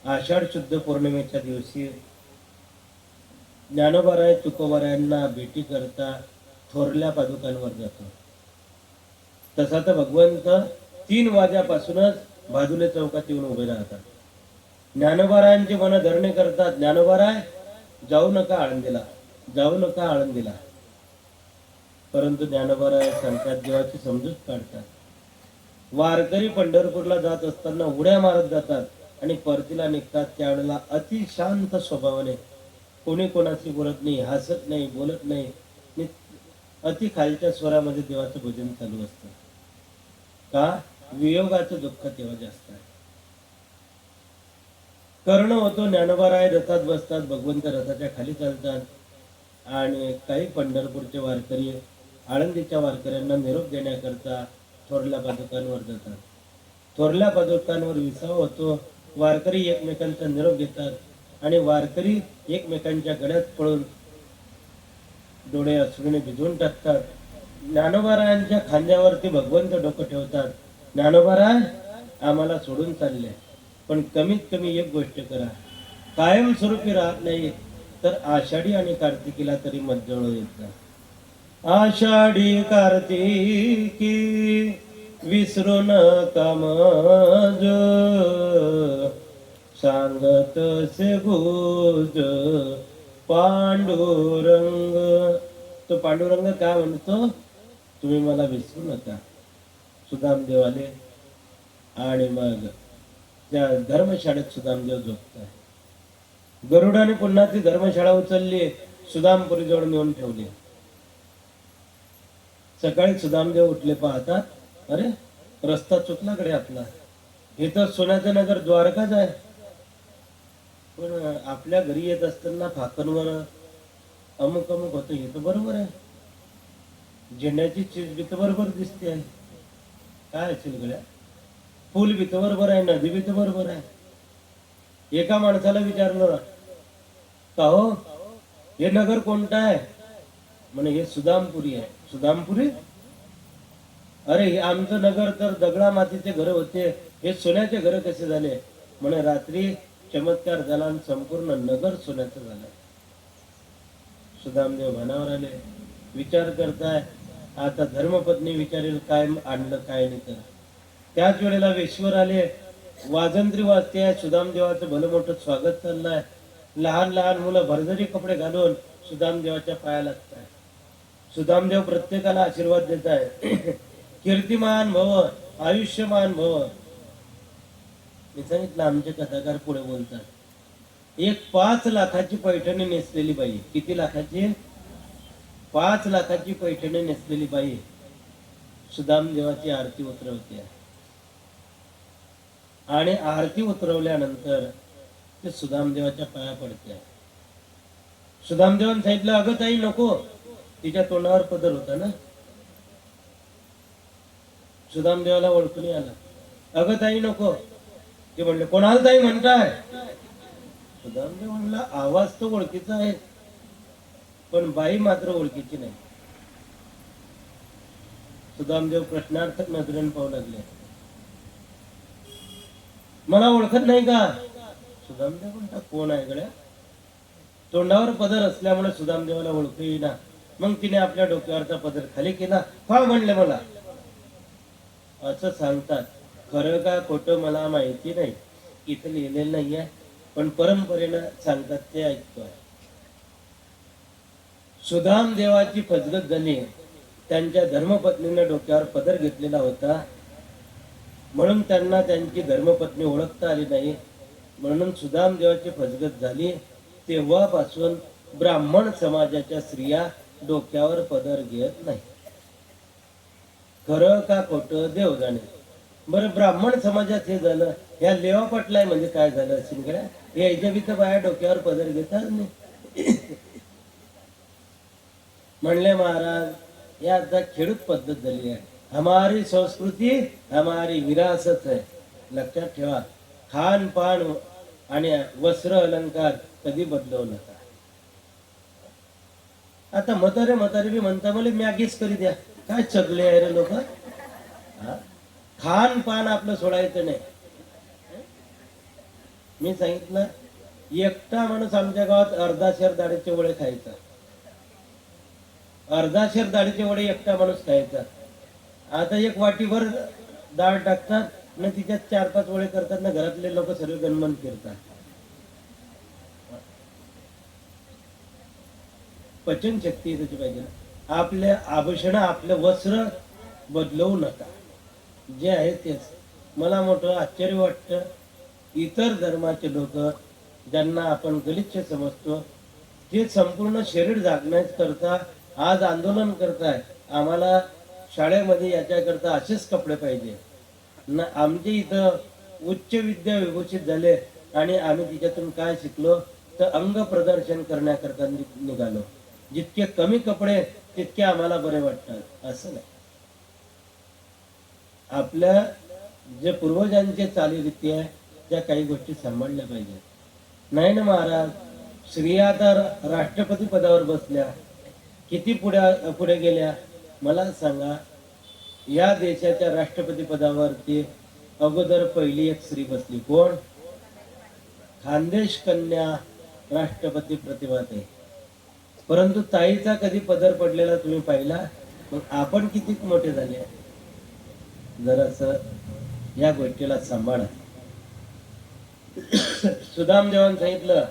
आषाढ शुद्ध पौर्णिमेच्या दिवशी ज्ञानोबाराय तुकोबारायांना भेटी करता थोरल्या पादुकांवर जातो. तसा तर भगवंत 3 वाजल्यापासूनच भादुले चौकात येऊन उभे राहतात. ज्ञानोबारायांची मन धरणे करतात. ज्ञानोबाराय, जाऊ नका आळंदीला, जाऊ नका आळंदीला. परंतु ज्ञानोबाराय सांगतात, देवाची समजूत काढतात. वारकरी पंढरपूरला जात असताना उड्या मारत जातात आणि परतीला निघतात त्यावेळेला अति शांत स्वभावाने, कोणी कोणाशी बोलत नाही, हसत नाही, बोलत नाही, अति खालच्या स्वरामध्ये देवाचं भजन चालू असतं. का, वियोगाचं दुःख तेव्हा जास्त आहे. कर्ण होतो. ज्ञानोबाराय रथात बसतात, भगवंत रथाच्या खाली चालतात आणि काही पंढरपूरचे वारकरी आळंदीच्या वारकऱ्यांना निरोप देण्याकरता थोरल्या पादुकांवर जातात. थोरल्या पादुकांवर विसावा होतो. वारकरी एकमेकांचा निरोप घेतात आणि वारकरी एकमेकांच्या गळ्यात पळून डोळे अश्रूने भिजवून टाकतात. ज्ञानोबारायांच्या खांद्यावरती भगवंत डोकं ठेवतात. ज्ञानोबाराय, आम्हाला सोडून चालले, पण कमीत कमी एक गोष्ट करा, कायमस्वरूपी राहत नाही तर आषाढी आणि कार्तिकीला तरी मजजवळ येत जा. आषाढी कार्तिकी विसरू नका मज, सांगत से गुज पांडुरंग. तो पांडुरंग काय म्हणतो, तुम्ही मला विसरू नका. सुदामदेव आले आणि मग त्या धर्मशाळेत सुदामदेव झोपताय. गरुडाने पुन्हा ती धर्मशाळा उचलली, सुदामपुरी जवळ नेऊन ठेवली. सकाळी सुदामदेव उठले, पाहतात, अरे रस्ता चुकला कडे आपला, हे तर सोन्याचं नगर द्वारकाच आहे. पण आपल्या घरी येत असताना फाकणवर अमुक अमुक होतं, हे तर बरोबर आहे. झेंड्याची चीज बी तर बरोबर दिसते आहे. काय असेल गड्या, फुल बी तर बरोबर आहे, नदी बी तर बरोबर आहे. एका माणसाला विचारलं, का हो हे नगर कोणतं आहे? म्हणे हे सुदामपुरी आहे. सुदामपुरी? अरे हे आमचं नगर तर दगडा मातीचे घर होते, हे सोन्याचे घर कसे झाले? म्हणे रात्री चमत्कार झाला आणि संपूर्ण नगर सोन्याचं झालं. सुदामदेव भानावर आले, विचार करताय. आता धर्मपत्नी विचारेल काय आणलं काय नाही. तर त्याच वेळेला वेश्वर आले, वाजंत्री वाजते आहे, सुदामदेवाचं भलं मोठं स्वागत चाललंय. लहान लहान मुलं भरजरी कपडे घालून सुदामदेवाच्या पाया लागताय. सुदामदेव प्रत्येकाला आशीर्वाद देत आहे, कीर्तिमान भव, आयुष्यमान भव. मी सांगितलं आमचे कथाकार पुढे बोलतात, एक 5 लाखाची पैठणी नेसलेली बाई, किती लाखाची? 5 लाखाची पैठणी नेसलेली बाई सुदामदेवाची आरती उतरवते. आणि आरती उतरवल्यानंतर ते सुदामदेवाच्या पाया पडते. सुदामदेवान सांगितलं, अगं ताई नको. तिच्या तोंडावर पदर होता ना. सुदामदेवाला ओळखून आला, अगं ताई नको. ते म्हणले, कोणाला ताई म्हणताय? सुदामदेव म्हणला, आवाज तो ओळखीचा आहे, पण बाई मात्र ओळखीची नाही. सुदामदेव प्रश्नार्थक नजरेने पाहू लागले, मला ओळखत नाही का? सुदामदेव म्हणता, कोण आहे गड्या? तोंडावर पदर असल्यामुळे सुदामदेवाला ओळखू येईना. मग तिने आपल्या डोक्यावरचा पदर खाली केला. का म्हणले मला? असं सांगतात, खरं का खोटं मला माहिती नाही, इथं लिहिलेलं नाहीये, पण परंपरेनं सांगतात ते ऐकतोय. सुदामदेवाची फजगत झाली, त्यांच्या धर्मपत्नीने डोक्यावर पदर घेतलेला होता, म्हणून त्यांना त्यांची धर्मपत्नी ओळखता आली नाही. म्हणून सुदामदेवाची फजगत झाली. तेव्हापासून ब्राह्मण समाजाच्या स्त्रिया डोक्यावर पदर घेत नाही. खरं का खोटं देव जाणे. बरं, ब्राह्मण समाजात हे झालं, ह्या लेवा पटलाय म्हणजे काय झालं असेल गड्या? याच्या बी तर बाया डोक्यावर पदर घेतात नाही. म्हणले महाराज, या आता खेडूत पद्धत झाली आहे. हमारी संस्कृती हमारी विरासत है. लक्षात ठेवा, खान पान आणि वस्त्र अलंकार कधी बदलवू नका. आता म्हातारे बी म्हणता, मला मॅगीच करी द्या. काय चगले आहे रे लोक. खान पान आपलं सोडायचं नाही. मी सांगितलं, एकटा माणूस आमच्या गावात अर्धा शेर डाळीचे वडे खायचा. अर्धा शेर डाळीचे वडे एकटा माणूस खायचा. आता एक वाटीभर डाळ टाकतात ना, तिच्यात 4-5 वडे करतात ना, घरातले लोक सर्व गणमन फिरतात. पचन शक्ती त्याची पाहिजे. आपले आभूषण, आपलं वस्त्र बदलवू नका. जे आहे तेच. मला मोठं आश्चर्य वाटतं, इतर धर्माचे लोक ज्यांना आपण गलिच्छ समजतो, ते संपूर्ण शरीर झाकण्याच करता आज आंदोलन करताय. आम्हाला शाळेमध्ये याच्याकरता असेच कपडे पाहिजे ना. आमच्या इथं उच्च विद्या विभूषित झाले आणि आम्ही तिच्यातून काय शिकलो तर अंग प्रदर्शन करण्याकरता निघालो. जितके कमी कपडे तितके आम्हाला बरे वाटतात असं नाही. आपल्या जे पूर्वजांचे चालीरीती आहे त्या काही गोष्टी सांभाळल्या पाहिजेत. नाही ना महाराज, स्त्रिया तर राष्ट्रपती पदावर बसल्या, किती पुढे गेल्या. मला सांगा, या देशाच्या राष्ट्रपती पदावरती अगोदर पहिली एक स्त्री बसली. कोण? खानदेश कन्या राष्ट्रपती प्रतिभाताई. परंतु ताईचा कधी पदर पडलेला तुम्ही पाहिला? मग आपण किती मोठे झाले. जरासं या गोष्टीला सांभाळा. सुदामदेवान सांगितलं,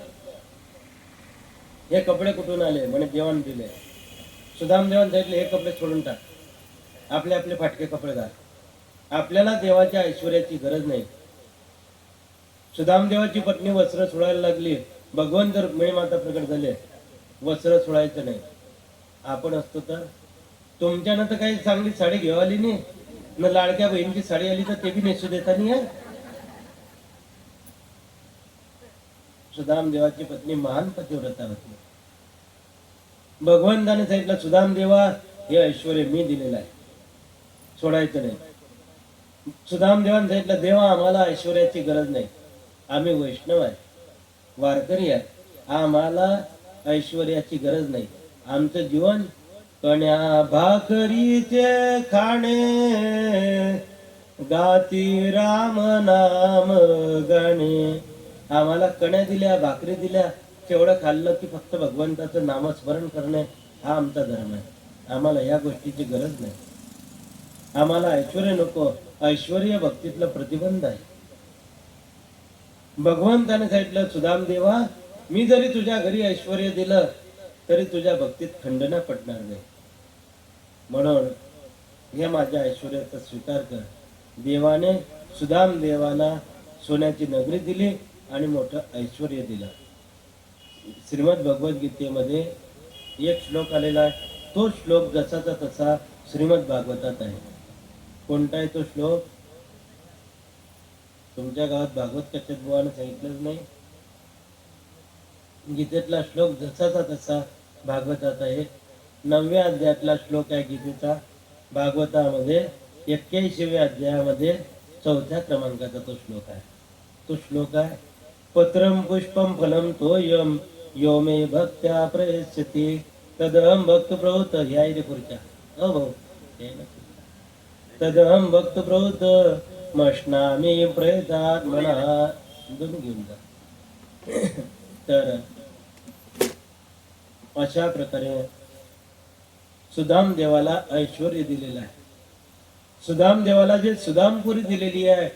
हे कपडे कुठून आले? म्हणे जेवण दिले. सुदामदेवाने सांगितले, हे कपडे सोडून टाक, आपले आपले फाटके कपडे घाल. आपल्याला देवाच्या ऐश्वर्याची गरज नाही. सुदामदेवाची पत्नी वस्त्र सोडायला लागली, भगवंत रुक्मिणी माता प्रकट झाले, वस्त्र सोडायचं नाही. आपण असतो तर तुमच्यानं तर काही चांगली साडी घेऊ आली नाही न, लाडक्या बहिणीची साडी आली तर ते बी नेसू देता नाही. सुदामदेवाची पत्नी महान पतिव्रता होती. भगवंताने सांगितलं, सुदामदेवा हे ऐश्वर मी दिलेलं आहे, सोडायचं नाही. सुदामदेवाने सांगितलं, देवा आम्हाला ऐश्वर्याची गरज नाही, आम्ही वैष्णव आहे, वारकरी आहे, आम्हाला ऐश्वर्याची गरज नाही. आमचं जीवन कण्या भाकरीचे खाणे, गाती राम नाम गाणे. आम्हाला कण्या दिल्या, भाकरी दिल्या, तेवढं खाल्लं की फक्त भगवंताचं नामस्मरण करणे हा आमचा धर्म आहे. आम्हाला या गोष्टीची गरज नाही. आम्हाला ऐश्वर्य नको, ऐश्वर्य भक्तीतलं प्रतिबंध आहे. भगवंताने सांगितलं, सुदामदेवा मी जरी तुझ्या घरी ऐश्वर्य दिलं तरी तुझ्या भक्तीत खंडना पडणार नाही. म्हणून हे माझ्या ऐश्वर्याचा स्वीकार कर. देवाने सुदामदेवाला सोन्याची नगरी दिली आणि मोठं ऐश्वर्य दिलं. श्रीमद भगवद्गीतेमध्ये एक श्लोक आलेला आहे, तो श्लोक जसाचा तसा श्रीमद भागवतात आहे. कोणता आहे तो श्लोक? तुमच्या गावात भागवत कथेत बुवानं सांगितलंच नाही. गीतेतला श्लोक जसाचा तसा भागवतात आहे. 9व्या अध्यायातला श्लोक आहे गीतेचा, भागवतामध्ये 81व्या अध्यायामध्ये 4थ्या क्रमांकाचा तो श्लोक आहे. तो श्लोक आहे, पत्रम पुष्पम फलम तोयम यो मे भक्त्या प्रयस्यति तदहम भक्त प्रवृत्त. ह्या रे पुढच्या भाऊ, तदहम भक्त प्रवृत्त मष्णामी प्रयतात म्हणा. दोन घेऊन जा. तर अशा प्रकारे सुदाम देवाला ऐश्वर्य दिलेलं आहे. सुदाम देवाला जे सुदामपुरी दिलेली आहे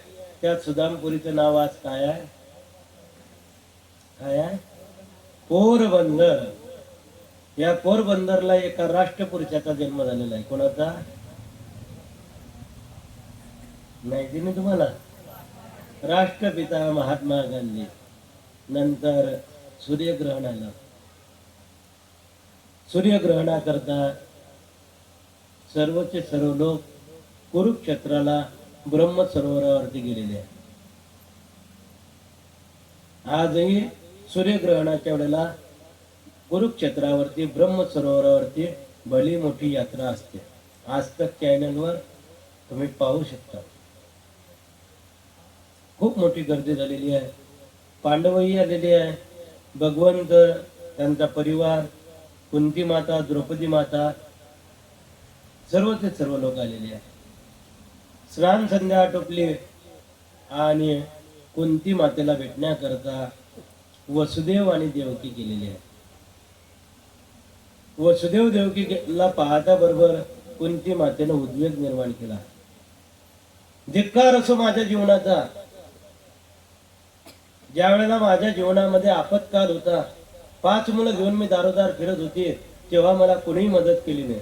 त्या सुदामपुरीचं नाव आज काय आहे? काय आहे? पोरबंदर. या पोरबंदरला एका राष्ट्रपुरुषाचा जन्म झालेला आहे. कोणाचा? माहिती नाही तुम्हाला? राष्ट्रपिता महात्मा गांधी. नंतर सूर्यग्रहण आलं. सूर्यग्रहणाकरता सर्वचे सर्व लोक कुरुक्षेत्राला ब्रह्म सरोवरावरती गेलेले आहे. आजही सूर्यग्रहणाच्या वेळेला कुरुक्षेत्रावरती ब्रह्म सरोवरावरती भली मोठी यात्रा असते. आज तक चॅनलवर तुम्ही पाहू शकता. खूप मोठी गर्दी झालेली आहे. पांडवही आलेली आहे, भगवंत, त्यांचा परिवार, कुंती माता, द्रौपदी माता, सर्वचे सर्व लोक आलेले आहेत. स्नान संध्या आटोपली आणि कुंती मातेला भेटण्याकरता वसुदेव आणि देवकी गेलेले आहे. वसुदेव देवकीला पाहता बरोबर कुंती मातेनं उद्वेग निर्माण केला. धिक्कार असो माझ्या जीवनाचा. ज्या वेळेला माझ्या जीवनामध्ये आपत्काल होता, 5 मुलं घेऊन मी दारोदार फिरत होती, तेव्हा मला कोणीही मदत केली नाही.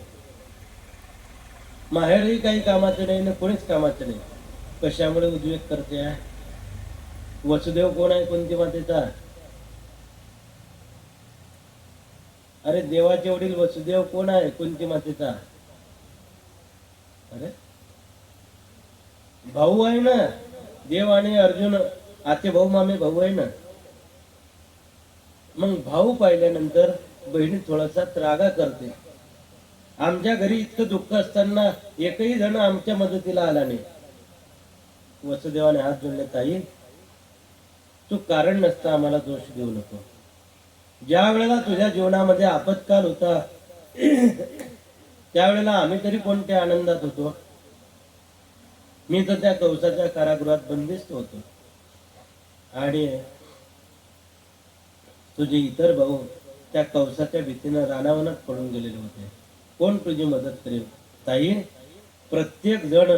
माहेरही काही कामाचं नाही ना कोणीच कामाचं नाही. कशामुळे उद्वेग करते आहे? वसुदेव कोण आहे कुंती मातेचा? अरे देवाचे वडील वसुदेव कोण आहे कुंती मातेचा? अरे भाऊ आहे ना. देव आणि अर्जुन आते भाऊ मामे भाऊ आहे ना. मग भाऊ पाहिल्यानंतर बहिणी थोडासा त्रागा करते. आमच्या घरी इतकं दुःख असताना एकही जण आमच्या मदतीला आला नाही. वसुदेवाने हात जोडले, ताई तू कारण नसता आम्हाला दोष देऊ नको. ज्या वेळेला तुझ्या जीवनामध्ये आपत्काल होता त्यावेळेला आम्ही तरी कोणत्या आनंदात होतो. मी तर त्या कवसाच्या कारागृहात बंदिस्त होतो आणि तुझे इतर भाऊ त्या कवसाच्या भीतीनं रानावनात पडून गेलेले होते. कोण तुझी मदत करेल? ताई प्रत्येक जण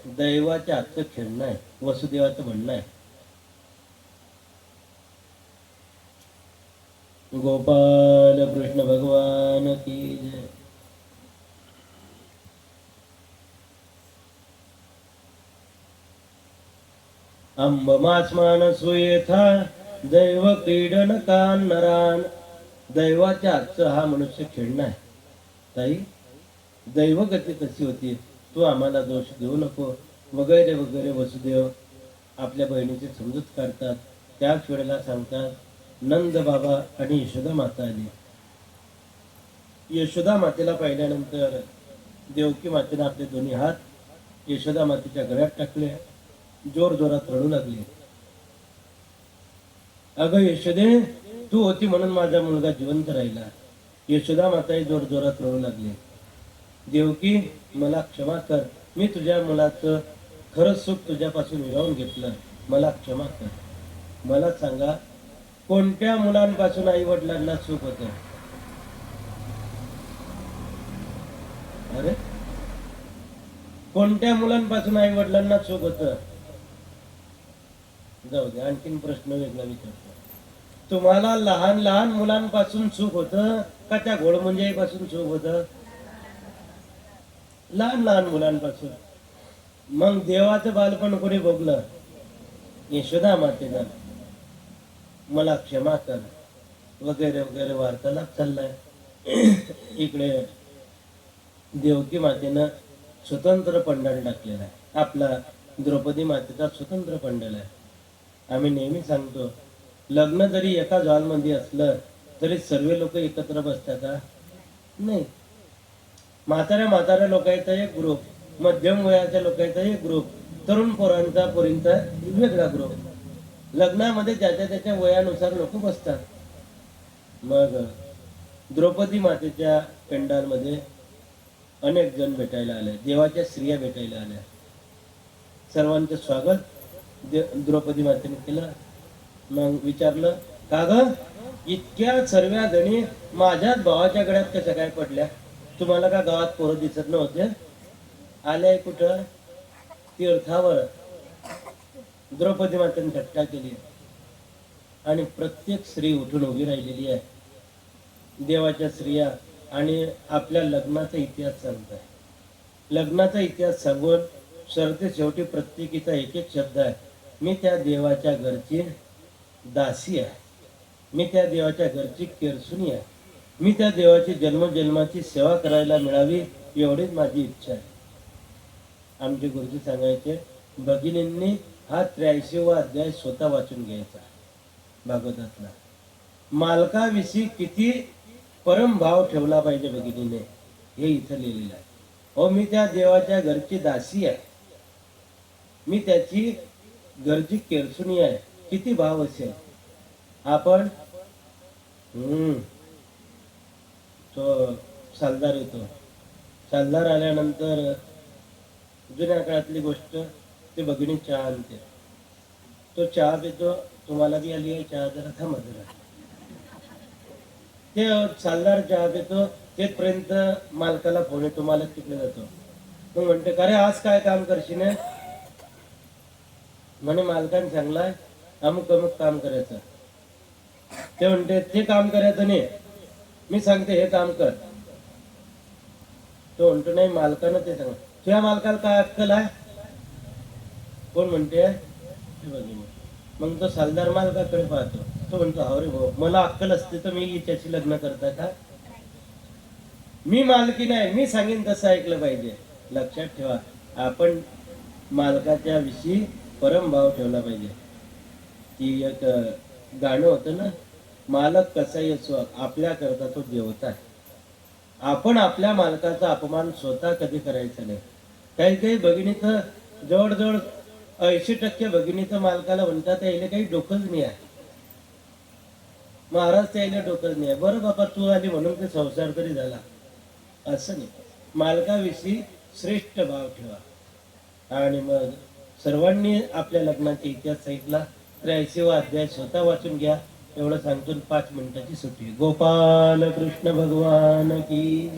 दैवाच्या हातचं खेळणं आहे, वसुदेवाचं म्हणणं आहे. गोपाल कृष्ण भगवान की जय. अंबमास्मान सुयेथा दैव क्रीडन कान नरान. दैवाच्या आजचं हा मनुष्य खेळणं आहे. ताई, दैवगती कशी होती तू आम्हाला दोष देऊ नको वगैरे वगैरे. वसुदेव आपल्या बहिणीची समजूत काढतात. त्याच वेळेला सांगतात नंद बाबा आणि यशोदा माता आली. यशोदा मातेला पाहिल्यानंतर देवकी मातेने आपले दोन्ही हात यशोदा मातेच्या गळ्यात टाकले. जोर जोरात रडू लागली. अगं यशोदे, तू होती म्हणून माझा मुलगा जिवंत राहिला. यशोदा माताही जोर जोरात रडू लागली. देवकी, मला क्षमा कर. मी तुझ्या मुलाचं खरं सुख तुझ्यापासून हिरावून घेतलं. मला क्षमा कर. मला सांगा, कोणत्या मुलांपासून आई वडिलांना सुख होतं? अरे, कोणत्या मुलांपासून आई वडिलांना सुख होतं? जाऊ दे, आणखीन प्रश्न वेगळा विचारतो. तुम्हाला लहान लहान मुलांपासून सुख होतं का त्या घोडमुंजाईपासून सुख होतं? लहान लहान मुलांपासून. मग देवाचं बालपण कोणी भोगलं? यशोदा मातेनं. मला क्षमा कर वगैरे वगैरे वार्तालाप चाललाय. इकडे देवकी मातेनं स्वतंत्र पंडाल टाकलेला आहे. आपला द्रौपदी मातेचा स्वतंत्र पंडाल आहे. आम्ही नेहमी सांगतो, लग्न जरी एका हॉलमध्ये असलं तरी सर्व लोक एकत्र बसतात का? नाही. म्हाताऱ्या लोकांचा एक ग्रुप, मध्यम वयाच्या लोकांचा एक ग्रुप, तरुण पोरींचा वेगळा ग्रुप. लग्नामध्ये ज्याच्या त्याच्या वयानुसार लोक बसतात. मग द्रौपदी मातेच्या पेंडालमध्ये अनेक जण भेटायला आले. देवाच्या स्त्रिया भेटायला आल्या. सर्वांचं स्वागत द्रौपदी मातेने केलं. मग विचारलं, का ग इतक्या सर्व जणी माझ्याच भावाच्या गळ्यात कशा काय पडल्या? तुम्हाला का गावात पोरं दिसत नव्हते? आल्या कुठं? तीर्थावर. द्रौपदी मातेने थट्टा केली आणि प्रत्येक स्त्री उठून उभी राहिलेली आहे. देवाच्या स्त्रिया आणि आपल्या लग्नाचा इतिहास सांगताय. लग्नाचा इतिहास सांगून सरते शेवटी प्रत्येकीचा एक एक शब्द आहे, मी त्या देवाच्या घरची दासी आहे, मी त्या देवाच्या घरची केरसुनी आहे, मी त्या देवाची जन्मजन्माची सेवा करायला मिळावी एवढीच माझी इच्छा आहे. आमचे गुरुजी सांगायचे, भगिनींनी हा 83वा अध्याय स्वतः वाचून घ्यायचा भागवतातला. मालकाविषयी किती परम भाव ठेवला पाहिजे भगिनीने, हे इथं लिहिलेलं आहे. हो, मी त्या देवाच्या घरची दासी आहे, मी त्याची घरची केरसुनी आहे. किती भाव असेल. आपण तो सालदार येतो. सालदार आल्यानंतर जुन्या काळातली गोष्ट, ते भगिनी चहा आणते. तो चहा पितो. तुम्हाला बी आली आहे चहा? जरा थांबा जरा. ते सालदार चहा पितो तेपर्यंत मालकाला फोन येतो. मालक तिकडे जातो. मग म्हणते, का रे आज काय काम करशील? म्हणे मालकाने सांगलाय अमुक अमुक काम करायचं. ते म्हणते, ते काम करायचं नाही, मी सांगते हे काम कर. तो म्हणतो, नाही मालकानं ते सांग. तुझ्या मालकाला काय अक्कल आहे? कोण म्हणते? मग तो सालदार मालकाकडे पाहतो. तो म्हणतो, अरे भाऊ, मला अक्कल असते तर मी हिच्याशी लग्न करता का? मी मालकी नाही, मी सांगेन तसं ऐकलं पाहिजे. लक्षात ठेवा, आपण मालकाच्या विषयी परम भाव ठेवला पाहिजे. ती एक गाणं होतं ना, मालक कसाही असो आपल्या करता तो देवता आहे. आपण आपल्या मालकाचा अपमान स्वतः कधी करायचा नाही. काही काही भगिनी तर जवळजवळ 80% भगिनी तर मालकाला म्हणतात यायला काही डोकंच नाही आहे. महाराज त्याला डोकंच नाही आहे. बरं बाबा, तू आली म्हणून ते संसार तरी झाला, असं नाही. मालकाविषयी श्रेष्ठ भाव ठेवा. आणि मग सर्वांनी आपल्या लग्नाचा इतिहास सांगितला. 83वा अध्याय स्वतः वाचून घ्या. एवढं सांगतो. 5 मिनिटाची सुट्टी. गोपाल कृष्ण भगवान की